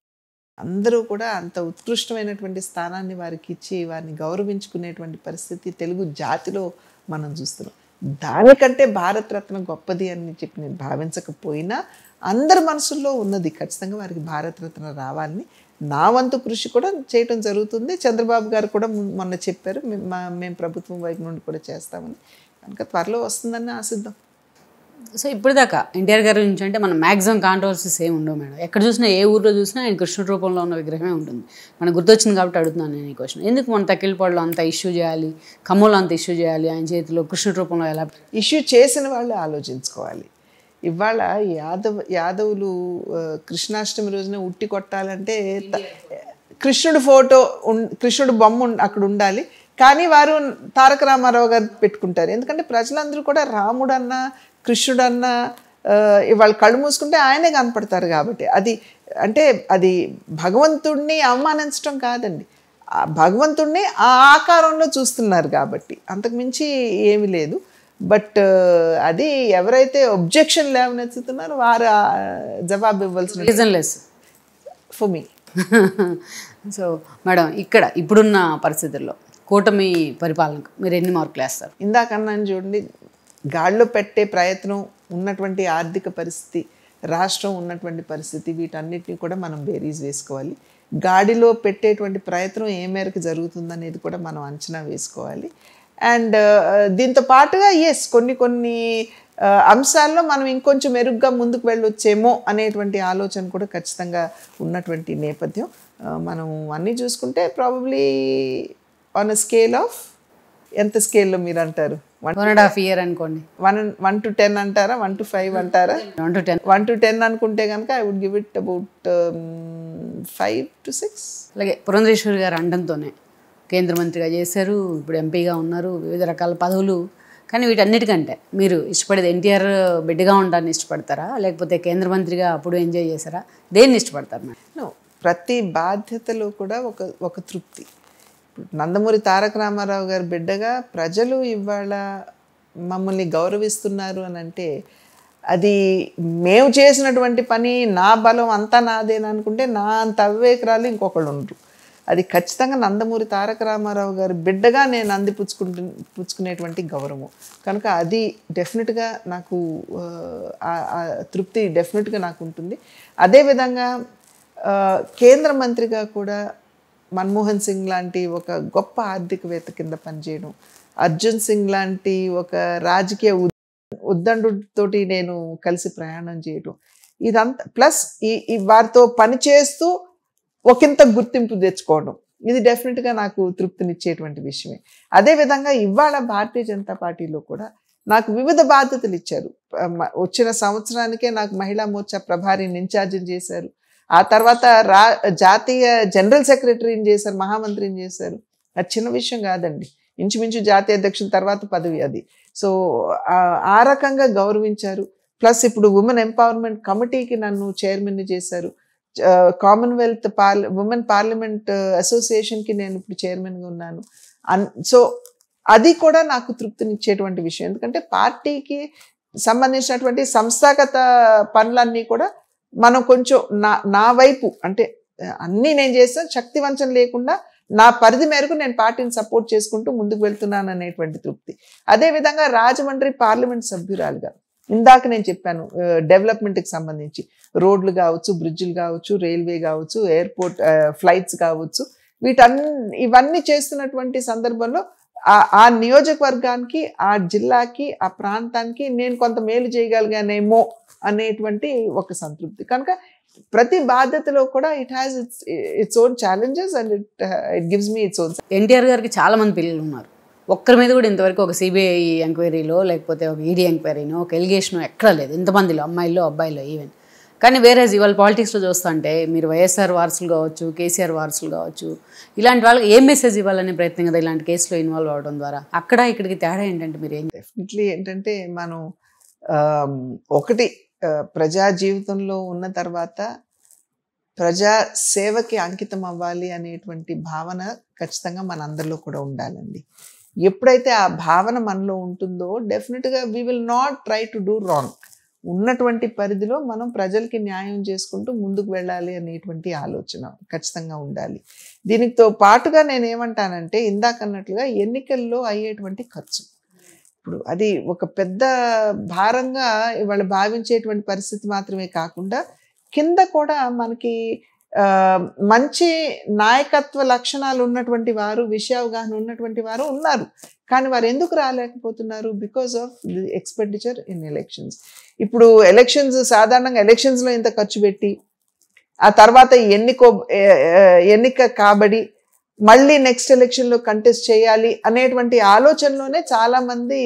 అందరూ కూడా అంత ఉత్కృష్టమైనటువంటి స్థానాన్ని వారికి ఇచ్చి వారిని గౌరవించుకునేటువంటి పరిస్థితి తెలుగు జాతిలో మనం చూస్తున్నాం. దానికంటే భారతరత్న గొప్పది అని చెప్పి నేను భావించకపోయినా అందరి మనసుల్లో ఉన్నది. ఖచ్చితంగా వారికి భారతరత్న రావాలని నా వంతు కృషి కూడా చేయటం జరుగుతుంది. చంద్రబాబు గారు కూడా మొన్న చెప్పారు, మేము ప్రభుత్వం వైపు నుండి కూడా చేస్తామని. కనుక త్వరలో వస్తుందని ఆశిద్దాం. సో ఇప్పుడు దాకా ఎన్టీఆర్ గారి నుంచి అంటే మనం మ్యాక్సిమం కాంట్రవర్సీస్ ఏమి ఉండవు మేడం. ఎక్కడ చూసినా, ఏ ఊర్లో చూసినా ఆయన కృష్ణుడి రూపంలో ఉన్న విగ్రహమే ఉంటుంది. మనకు గుర్తొచ్చింది కాబట్టి అడుగుతున్నాను నేను ఈ క్వశ్చన్. ఎందుకు మన తక్కిలపాడులో అంత ఇష్యూ చేయాలి, ఖమ్మంలో అంత ఇష్యూ చేయాలి, ఆయన చేతిలో కృష్ణుడి రూపంలో ఎలా? ఇష్యూ చేసిన వాళ్ళు ఆలోచించుకోవాలి. ఇవాళ యాదవులు కృష్ణాష్టమి రోజున ఉట్టి కొట్టాలంటే కృష్ణుడు ఫోటో కృష్ణుడు బొమ్మ అక్కడ ఉండాలి, కానీ వారు తారక రామారావు గారు పెట్టుకుంటారు. ఎందుకంటే ప్రజలందరూ కూడా రాముడన్నా కృష్ణుడన్నా వాళ్ళు కళ్ళు మూసుకుంటే ఆయనే కనపడతారు కాబట్టి. అది భగవంతుడిని అవమానించడం కాదండి, భగవంతుడిని ఆ ఆకారంలో చూస్తున్నారు కాబట్టి, అంతకుమించి ఏమీ లేదు. బట్ అది ఎవరైతే ఒబ్జెక్షన్ లేవనెత్తుతున్నారో వారు జవాబు ఇవ్వాల్సిన రీజన్లెస్ ఫర్ మీ. సో మేడం, ఇప్పుడున్న పరిస్థితుల్లో కూటమి పరిపాలనకు మీరు ఎన్ని మార్కులు వేస్తారు? ఇందాకన్నాను చూడండి, గాడిలో పెట్టే ప్రయత్నం, ఉన్నటువంటి ఆర్థిక పరిస్థితి, రాష్ట్రం ఉన్నటువంటి పరిస్థితి, వీటన్నిటిని కూడా మనం బేరీజ్ వేసుకోవాలి. గాడిలో పెట్టేటువంటి ప్రయత్నం ఏ మేరకు జరుగుతుందనేది కూడా మనం అంచనా వేసుకోవాలి. అండ్ దీంతో పాటుగా కొన్ని అంశాల్లో మనం ఇంకొంచెం మెరుగ్గా ముందుకు వెళ్ళొచ్చేమో అనేటువంటి ఆలోచన కూడా ఖచ్చితంగా ఉన్నటువంటి నేపథ్యం. మనం అన్నీ చూసుకుంటే probably on a scale of, ఎంత స్కేల్లో మీరు అంటారు? 1.5 year అనుకోండి. 1 to 10 అంటారా? 1 to 5 అంటారా? 1 to 10 అనుకుంటే కనుక I would give it about 5 to 6. అలాగే పురంధేశ్వరి గారు అండంతోనే కేంద్ర మంత్రిగా చేశారు, ఇప్పుడు ఎంపీగా ఉన్నారు, వివిధ రకాల పదవులు. కానీ వీటన్నిటికంటే మీరు ఇష్టపడేది ఎన్టీఆర్ బిడ్డగా ఉండడాన్ని ఇష్టపడతారా, లేకపోతే కేంద్ర మంత్రిగా అప్పుడు ఎంజాయ్ చేశారా? దేన్ని ఇష్టపడతారు మేడం? ప్రతి బాధ్యతలో కూడా ఒక తృప్తి. నందమూరి తారక రామారావు గారి బిడ్డగా ప్రజలు ఇవాళ మమ్మల్ని గౌరవిస్తున్నారు అని అంటే, అది మేము చేసినటువంటి పని, నా బలం అంతా నాదేననుకుంటే నా అంత అవివేకరాలు ఇంకొకళ్ళు ఉండరు. అది ఖచ్చితంగా నందమూరి తారక రామారావు గారి బిడ్డగా నేను పుచ్చుకునేటువంటి గౌరవం. కనుక అది డెఫినెట్గా నాకు తృప్తి డెఫినెట్గా నాకు ఉంటుంది. అదేవిధంగా కేంద్ర మంత్రిగా కూడా మన్మోహన్ సింగ్ లాంటి ఒక గొప్ప ఆర్థికవేత్త కింద పనిచేయడం, అర్జున్ సింగ్ లాంటి ఒక రాజకీయ ఉద్దండుతోటి నేను కలిసి ప్రయాణం చేయడం, ఇదంతా ప్లస్ ఈ వారితో పనిచేస్తూ ఒకంత గుర్తింపు తెచ్చుకోవడం, ఇది డెఫినెట్గా నాకు తృప్తినిచ్చేటువంటి విషయమే. అదేవిధంగా ఇవాళ భారతీయ జనతా పార్టీలో కూడా నాకు వివిధ బాధ్యతలు ఇచ్చారు. వచ్చిన సంవత్సరానికే నాకు మహిళా మోర్చా ప్రభారిని ఇన్ఛార్జిని చేశారు. ఆ తర్వాత జాతీయ జనరల్ సెక్రటరీని చేశారు, మహామంత్రిని చేశారు. అది చిన్న విషయం కాదండి. ఇంచుమించు జాతీయ అధ్యక్షుల తర్వాత పదవి అది. సో ఆ రకంగా గౌరవించారు. ప్లస్ ఇప్పుడు ఉమెన్ ఎంపవర్మెంట్ కమిటీకి నన్ను చైర్మన్ని చేశారు. కామన్వెల్త్ ఉమెన్ పార్లమెంట్ అసోసియేషన్కి నేను ఇప్పుడు చైర్మన్గా ఉన్నాను. సో అది కూడా నాకు తృప్తినిచ్చేటువంటి విషయం. ఎందుకంటే పార్టీకి సంబంధించినటువంటి సంస్థాగత పనులన్నీ కూడా మనం కొంచెం నా వైపు అంటే అన్నీ నేను చేస్తాను, శక్తి వంచన లేకుండా నా పరిధి మేరకు నేను పార్టీని సపోర్ట్ చేసుకుంటూ ముందుకు వెళ్తున్నాను అనేటువంటి తృప్తి. అదేవిధంగా రాజమండ్రి పార్లమెంట్ సభ్యురాలుగా ఇందాక నేను చెప్పాను, డెవలప్మెంట్కి సంబంధించి రోడ్లు కావచ్చు, బ్రిడ్జిలు కావచ్చు, రైల్వే కావచ్చు, ఎయిర్పోర్ట్ ఫ్లైట్స్ కావచ్చు, ఇవన్నీ చేస్తున్నటువంటి సందర్భంలో ఆ నియోజకవర్గానికి, ఆ జిల్లాకి, ఆ ప్రాంతానికి నేను కొంత మేలు చేయగలిగానేమో అనేటువంటి ఒక సంతృప్తి. కనుక ప్రతి బాధ్యతలో కూడా it has its own challenges and it gives me its own. NTR గారికి చాలా మంది పిల్లలు ఉన్నారు. ఒక్కరి మీద కూడా ఇంతవరకు ఒక సిబిఐ ఎంక్వైరీలో లేకపోతే ఒక ఈడీ ఎంక్వైరీనో ఒక ఎలిగేషనో ఎక్కడా లేదు, ఇంతమందిలో అమ్మాయిల్లో అబ్బాయిలో ఈవెన్. కానీ వేరే ఇవాళ పాలిటిక్స్లో చూస్తుంటే మీరు వైఎస్ఆర్ వారసులు కావచ్చు, కేసీఆర్ వారసులు కావచ్చు, ఇలాంటి వాళ్ళకి ఏం మెసేజ్ ఇవ్వాలనే ప్రయత్నం కదా ఇలాంటి కేసులో ఇన్వాల్వ్ అవ్వడం ద్వారా. అక్కడ ఇక్కడికి తేడా ఏంటంటే మీరు డెఫినెట్లీ ఏంటంటే మనం ఒకటి ప్రజా జీవితంలో ఉన్న తర్వాత ప్రజా సేవకి అంకితం అవ్వాలి అనేటువంటి భావన ఖచ్చితంగా మన అందరిలో కూడా ఉండాలండి. ఎప్పుడైతే ఆ భావన మనలో ఉంటుందో డెఫినెట్గా we will not try to do wrong. ఉన్నటువంటి పరిధిలో మనం ప్రజలకి న్యాయం చేసుకుంటూ ముందుకు వెళ్ళాలి అనేటువంటి ఆలోచన ఖచ్చితంగా ఉండాలి. దీనితో పాటుగా నేను ఏమంటానంటే ఇందాకన్నట్లుగా ఎన్నికల్లో అయ్యేటువంటి ఖర్చు, ఇప్పుడు అది ఒక పెద్ద భారంగా ఇవాళ భావించేటువంటి పరిస్థితి మాత్రమే కాకుండా కింద కూడా మనకి మంచి నాయకత్వ లక్షణాలు ఉన్నటువంటి వారు, విషయావగాహన ఉన్నటువంటి వారు ఉన్నారు. కానీ వారు ఎందుకు రాలేకపోతున్నారు? Because of the expenditure in elections. ఇప్పుడు ఎలక్షన్స్ సాధారణంగా ఎలక్షన్స్లో ఇంత ఖర్చు పెట్టి ఆ తర్వాత ఎన్నిక కాబడి మళ్ళీ నెక్స్ట్ ఎలక్షన్లో కంటెస్ట్ చేయాలి అనేటువంటి ఆలోచనలోనే చాలామంది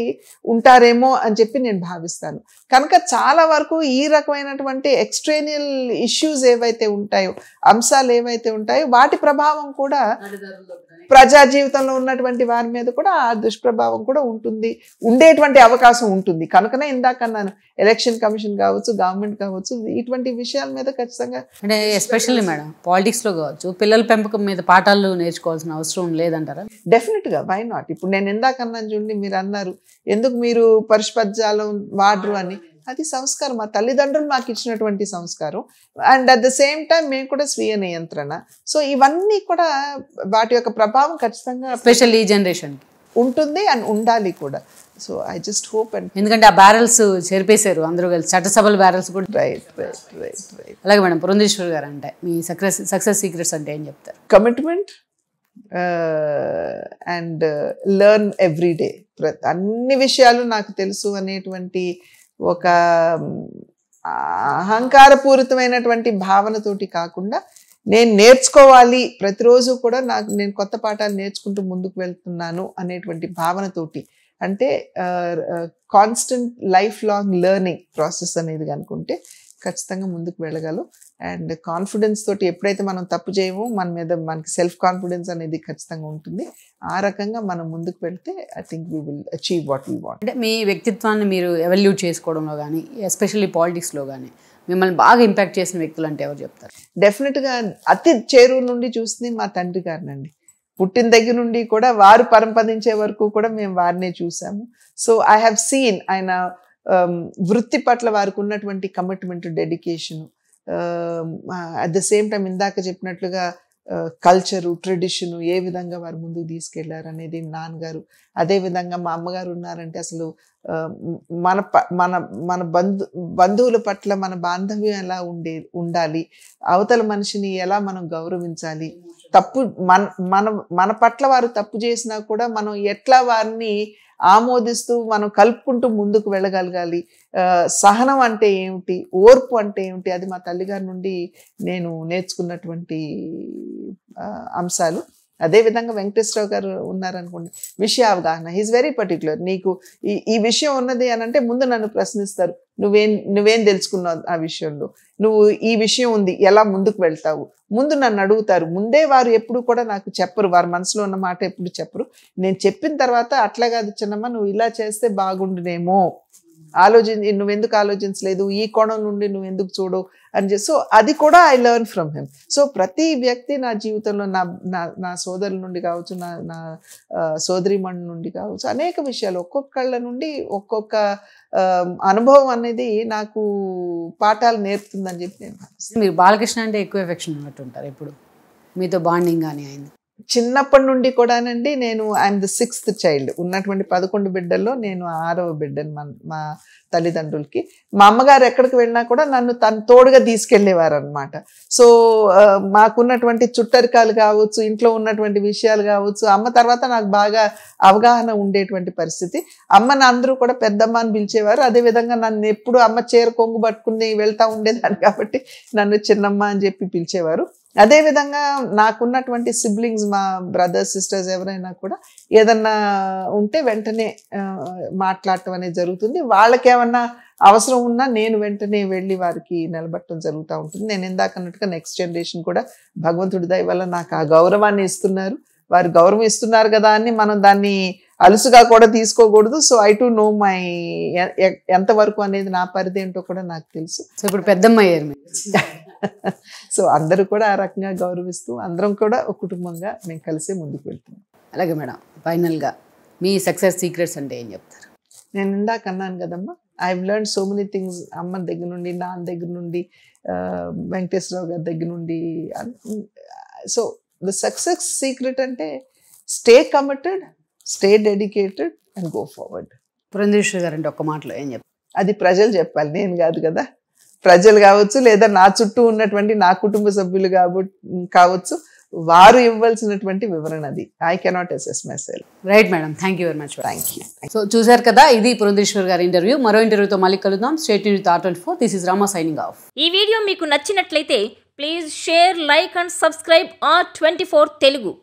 ఉంటారేమో అని చెప్పి నేను భావిస్తాను. కనుక చాలా వరకు ఈ రకమైనటువంటి ఎక్స్ట్రేనియల్ ఇష్యూస్ ఏవైతే ఉంటాయో, అంశాలు ఏవైతే ఉంటాయో వాటి ప్రభావం కూడా ప్రజా జీవితంలో ఉన్నటువంటి వారి మీద కూడా ఆ దుష్ప్రభావం కూడా ఉండేటువంటి అవకాశం ఉంటుంది. కనుకనే ఇందాకన్నాను ఎలక్షన్ కమిషన్ కావచ్చు, గవర్నమెంట్ కావచ్చు, ఇటువంటి విషయాల మీద ఖచ్చితంగా అంటే ఎస్పెషల్లీ మేడం పాలిటిక్స్లో కావచ్చు పిల్లల పెంపకం మీద పాఠాలు నేర్చుకోవాల్సిన అవసరం లేదంటారా? డెఫినెట్గా, వై నాట్? ఇప్పుడు నేను ఇందాకన్నాను చూడండి, మీరు అన్నారు ఎందుకు మీరు పరిష్పద్యాలం వాడరు అని. అది సంస్కారం, మా తల్లిదండ్రులు మాకు ఇచ్చినటువంటి సంస్కారం. And at the same time మేము కూడా స్వీయ నియంత్రణ. సో ఇవన్నీ కూడా వాటి యొక్క ప్రభావం ఖచ్చితంగా స్పెషల్ ఈ జనరేషన్ ఉంటుంది అండ్ ఉండాలి కూడా. So I just hope and ఎందుకంటే ఆ బ్యారల్స్ చెరిపేశారు అందరూ కలిసి, చట్టసభల బ్యారల్స్ కూడా. రైట్. అలాగే మేడం, పురంధేశ్వరి గారు అంటే మీ సక్సెస్ సీక్రెట్స్ అంటే ఏం చెప్తారు? Commitment and learn every day. అన్ని విషయాలు నాకు తెలుసు అనేటువంటి ఒక అహంకారపూరితమైనటువంటి భావనతోటి కాకుండా నేను నేర్చుకోవాలి, ప్రతిరోజు కూడా నేను కొత్త పాఠాలు నేర్చుకుంటూ ముందుకు వెళ్తున్నాను అనేటువంటి భావనతోటి, అంటే constant life long learning process అనేది కనుకుంటే ఖచ్చితంగా ముందుకు వెళ్ళగలం. అండ్ కాన్ఫిడెన్స్ తోటి ఎప్పుడైతే మనం తప్పు చేయమో మన మీద మనకి సెల్ఫ్ కాన్ఫిడెన్స్ అనేది ఖచ్చితంగా ఉంటుంది. ఆ రకంగా మనం ముందుకు వెళ్తే I think we will achieve what we want. అంటే మీ వ్యక్తిత్వాన్ని మీరు ఎవల్యూట్ చేసుకోవడంలో కానీ, ఎస్పెషల్లీ పాలిటిక్స్లో కానీ మిమ్మల్ని బాగా ఇంపాక్ట్ చేసిన వ్యక్తులు అంటే ఎవరు చెప్తారు? డెఫినెట్గా అతి చేరువు నుండి చూస్తుంది మా తండ్రి గారినండి. పుట్టిన దగ్గర నుండి కూడా వారు పరంపదించే వరకు కూడా మేము వారినే చూసాము. సో ఐ హ్యావ్ సీన్ ఆయన వృత్తి పట్ల వారికి ఉన్నటువంటి commitment, dedication, at the same time ఇందాక చెప్పినట్లుగా కల్చరు, ట్రెడిషను ఏ విధంగా వారు ముందుకు తీసుకెళ్లారు అనేది నాన్నగారు. అదేవిధంగా మా అమ్మగారు ఉన్నారంటే అసలు మన మన మన బంధువుల పట్ల మన బాంధవ్యం ఎలా ఉండాలి, అవతల మనిషిని ఎలా మనం గౌరవించాలి, తప్పు మన పట్ల వారు తప్పు చేసినా కూడా మనం ఎట్లా వారిని ఆమోదిస్తూ మనం కలుపుకుంటూ ముందుకు వెళ్ళగలగాలి, సహనం అంటే ఏమిటి, ఓర్పు అంటే ఏమిటి, అది మా తల్లిగారి నుండి నేను నేర్చుకున్నటువంటి అంశాలు. అదేవిధంగా వెంకటేశ్వరరావు గారు ఉన్నారనుకోండి, విషయ అవగాహన, హీఈస్ వెరీ పర్టికులర్. నీకు ఈ విషయం ఉన్నది అని అంటే ముందు నన్ను ప్రశ్నిస్తారు, నువ్వేం తెలుసుకున్నావు ఆ విషయంలో, నువ్వు ఈ విషయం ఉంది ఎలా ముందుకు వెళ్తావు, ముందు నన్ను అడుగుతారు. ముందే వారు ఎప్పుడు కూడా నాకు చెప్పరు, వారి మనసులో ఉన్న మాట ఎప్పుడు చెప్పరు. నేను చెప్పిన తర్వాత అట్లా కాదు చిన్నమ్మ నువ్వు ఇలా చేస్తే బాగుండునేమో, నువ్వెందుకు ఆలోచించలేదు, ఈ కోణం నుండి నువ్వెందుకు చూడవు అని చెప్పి. సో అది కూడా I learn from him. So ప్రతి వ్యక్తి నా జీవితంలో నా సోదరుల నుండి కావచ్చు, నా సోదరిమణి నుండి కావచ్చు, అనేక విషయాలు ఒక్కొక్కళ్ళ నుండి ఒక్కొక్క అనుభవం అనేది నాకు పాఠాలు నేర్పుతుందని చెప్పి నేను భావిస్తాను. మీరు బాలకృష్ణ అంటే ఎక్కువ ఎఫెక్షన్ ఉన్నట్టుంటారు, ఎప్పుడు మీతో బాండింగ్ కానీ అయింది? చిన్నప్పటి నుండి కూడానండి. నేను ఐఎమ్ ది 6th చైల్డ్. ఉన్నటువంటి 11 బిడ్డల్లో నేను 6వ బిడ్డను మా తల్లిదండ్రులకి. మా అమ్మగారు ఎక్కడికి వెళ్ళినా కూడా నన్ను తను తోడుగా తీసుకెళ్లేవారు అనమాట. సో మాకున్నటువంటి చుట్టరికాలు కావచ్చు, ఇంట్లో ఉన్నటువంటి విషయాలు కావచ్చు, అమ్మ తర్వాత నాకు బాగా అవగాహన ఉండేటువంటి పరిస్థితి. అమ్మని అందరూ కూడా పెద్దమ్మ అని పిలిచేవారు. అదేవిధంగా నన్ను ఎప్పుడు అమ్మ చీర కొంగు పట్టుకుని వెళ్తా ఉండేదాన్ని కాబట్టి నన్ను చిన్నమ్మ అని చెప్పి పిలిచేవారు. అదేవిధంగా నాకున్నటువంటి సిబ్లింగ్స్, మా బ్రదర్స్ సిస్టర్స్ ఎవరైనా కూడా ఏదన్నా ఉంటే వెంటనే మాట్లాడటం అనేది జరుగుతుంది. వాళ్ళకేమన్నా అవసరం ఉన్నా నేను వెంటనే వెళ్ళి వారికి నిలబట్టడం జరుగుతూ ఉంటుంది. నేను ఇందాక అన్నట్టుగా నెక్స్ట్ జనరేషన్ కూడా భగవంతుడి దయ వల్ల నాకు ఆ గౌరవాన్ని ఇస్తున్నారు. వారు గౌరవం ఇస్తున్నారు కదా అని మనం దాన్ని అలుసుగా కూడా తీసుకోకూడదు. So I to know my ఎంతవరకు అనేది నా పరిధి ఏంటో కూడా నాకు తెలుసు. సో ఇప్పుడు పెద్దమ్మ అయ్యారు మీరు. సో అందరూ కూడా ఆ రకంగా గౌరవిస్తూ అందరం కూడా ఒక కుటుంబంగా మేము కలిసే ముందుకు వెళ్తున్నాం. అలాగే మేడం, ఫైనల్గా మీ సక్సెస్ సీక్రెట్స్ అంటే ఏం చెప్తారు? నేను ఇందాక అన్నాను కదమ్మా, I have learned so many things. అమ్మ దగ్గర నుండి, నాన్న దగ్గర నుండి, వెంకటేశ్వరరావు గారి దగ్గర నుండి. సో ద సక్సెస్ సీక్రెట్ అంటే stay committed, stay dedicated and go forward. Purandeswari గారు అంటే ఒక్క మాటలో ఏం చెప్తారు? అది ప్రజలు చెప్పాలి, నేను కాదు కదా. ప్రజలు కావచ్చు, లేదా నా చుట్టూ ఉన్నటువంటి నా కుటుంబ సభ్యులు కావచ్చు, వారు ఇవ్వాల్సినటువంటి వివరణ అది. I cannot assess my self. Right madam, thank you very much. Thank you. So చూసారు కదా, ఇది పురంధేశ్వరి గారి ఇంటర్వ్యూ. మరో ఇంటర్వ్యూతో మళ్ళీ కలుద్దాం. Stay tuned with R24. This is Rama signing off. ఈ వీడియో మీకు నచ్చినట్లయితే please share, like and subscribe R24 Telugu.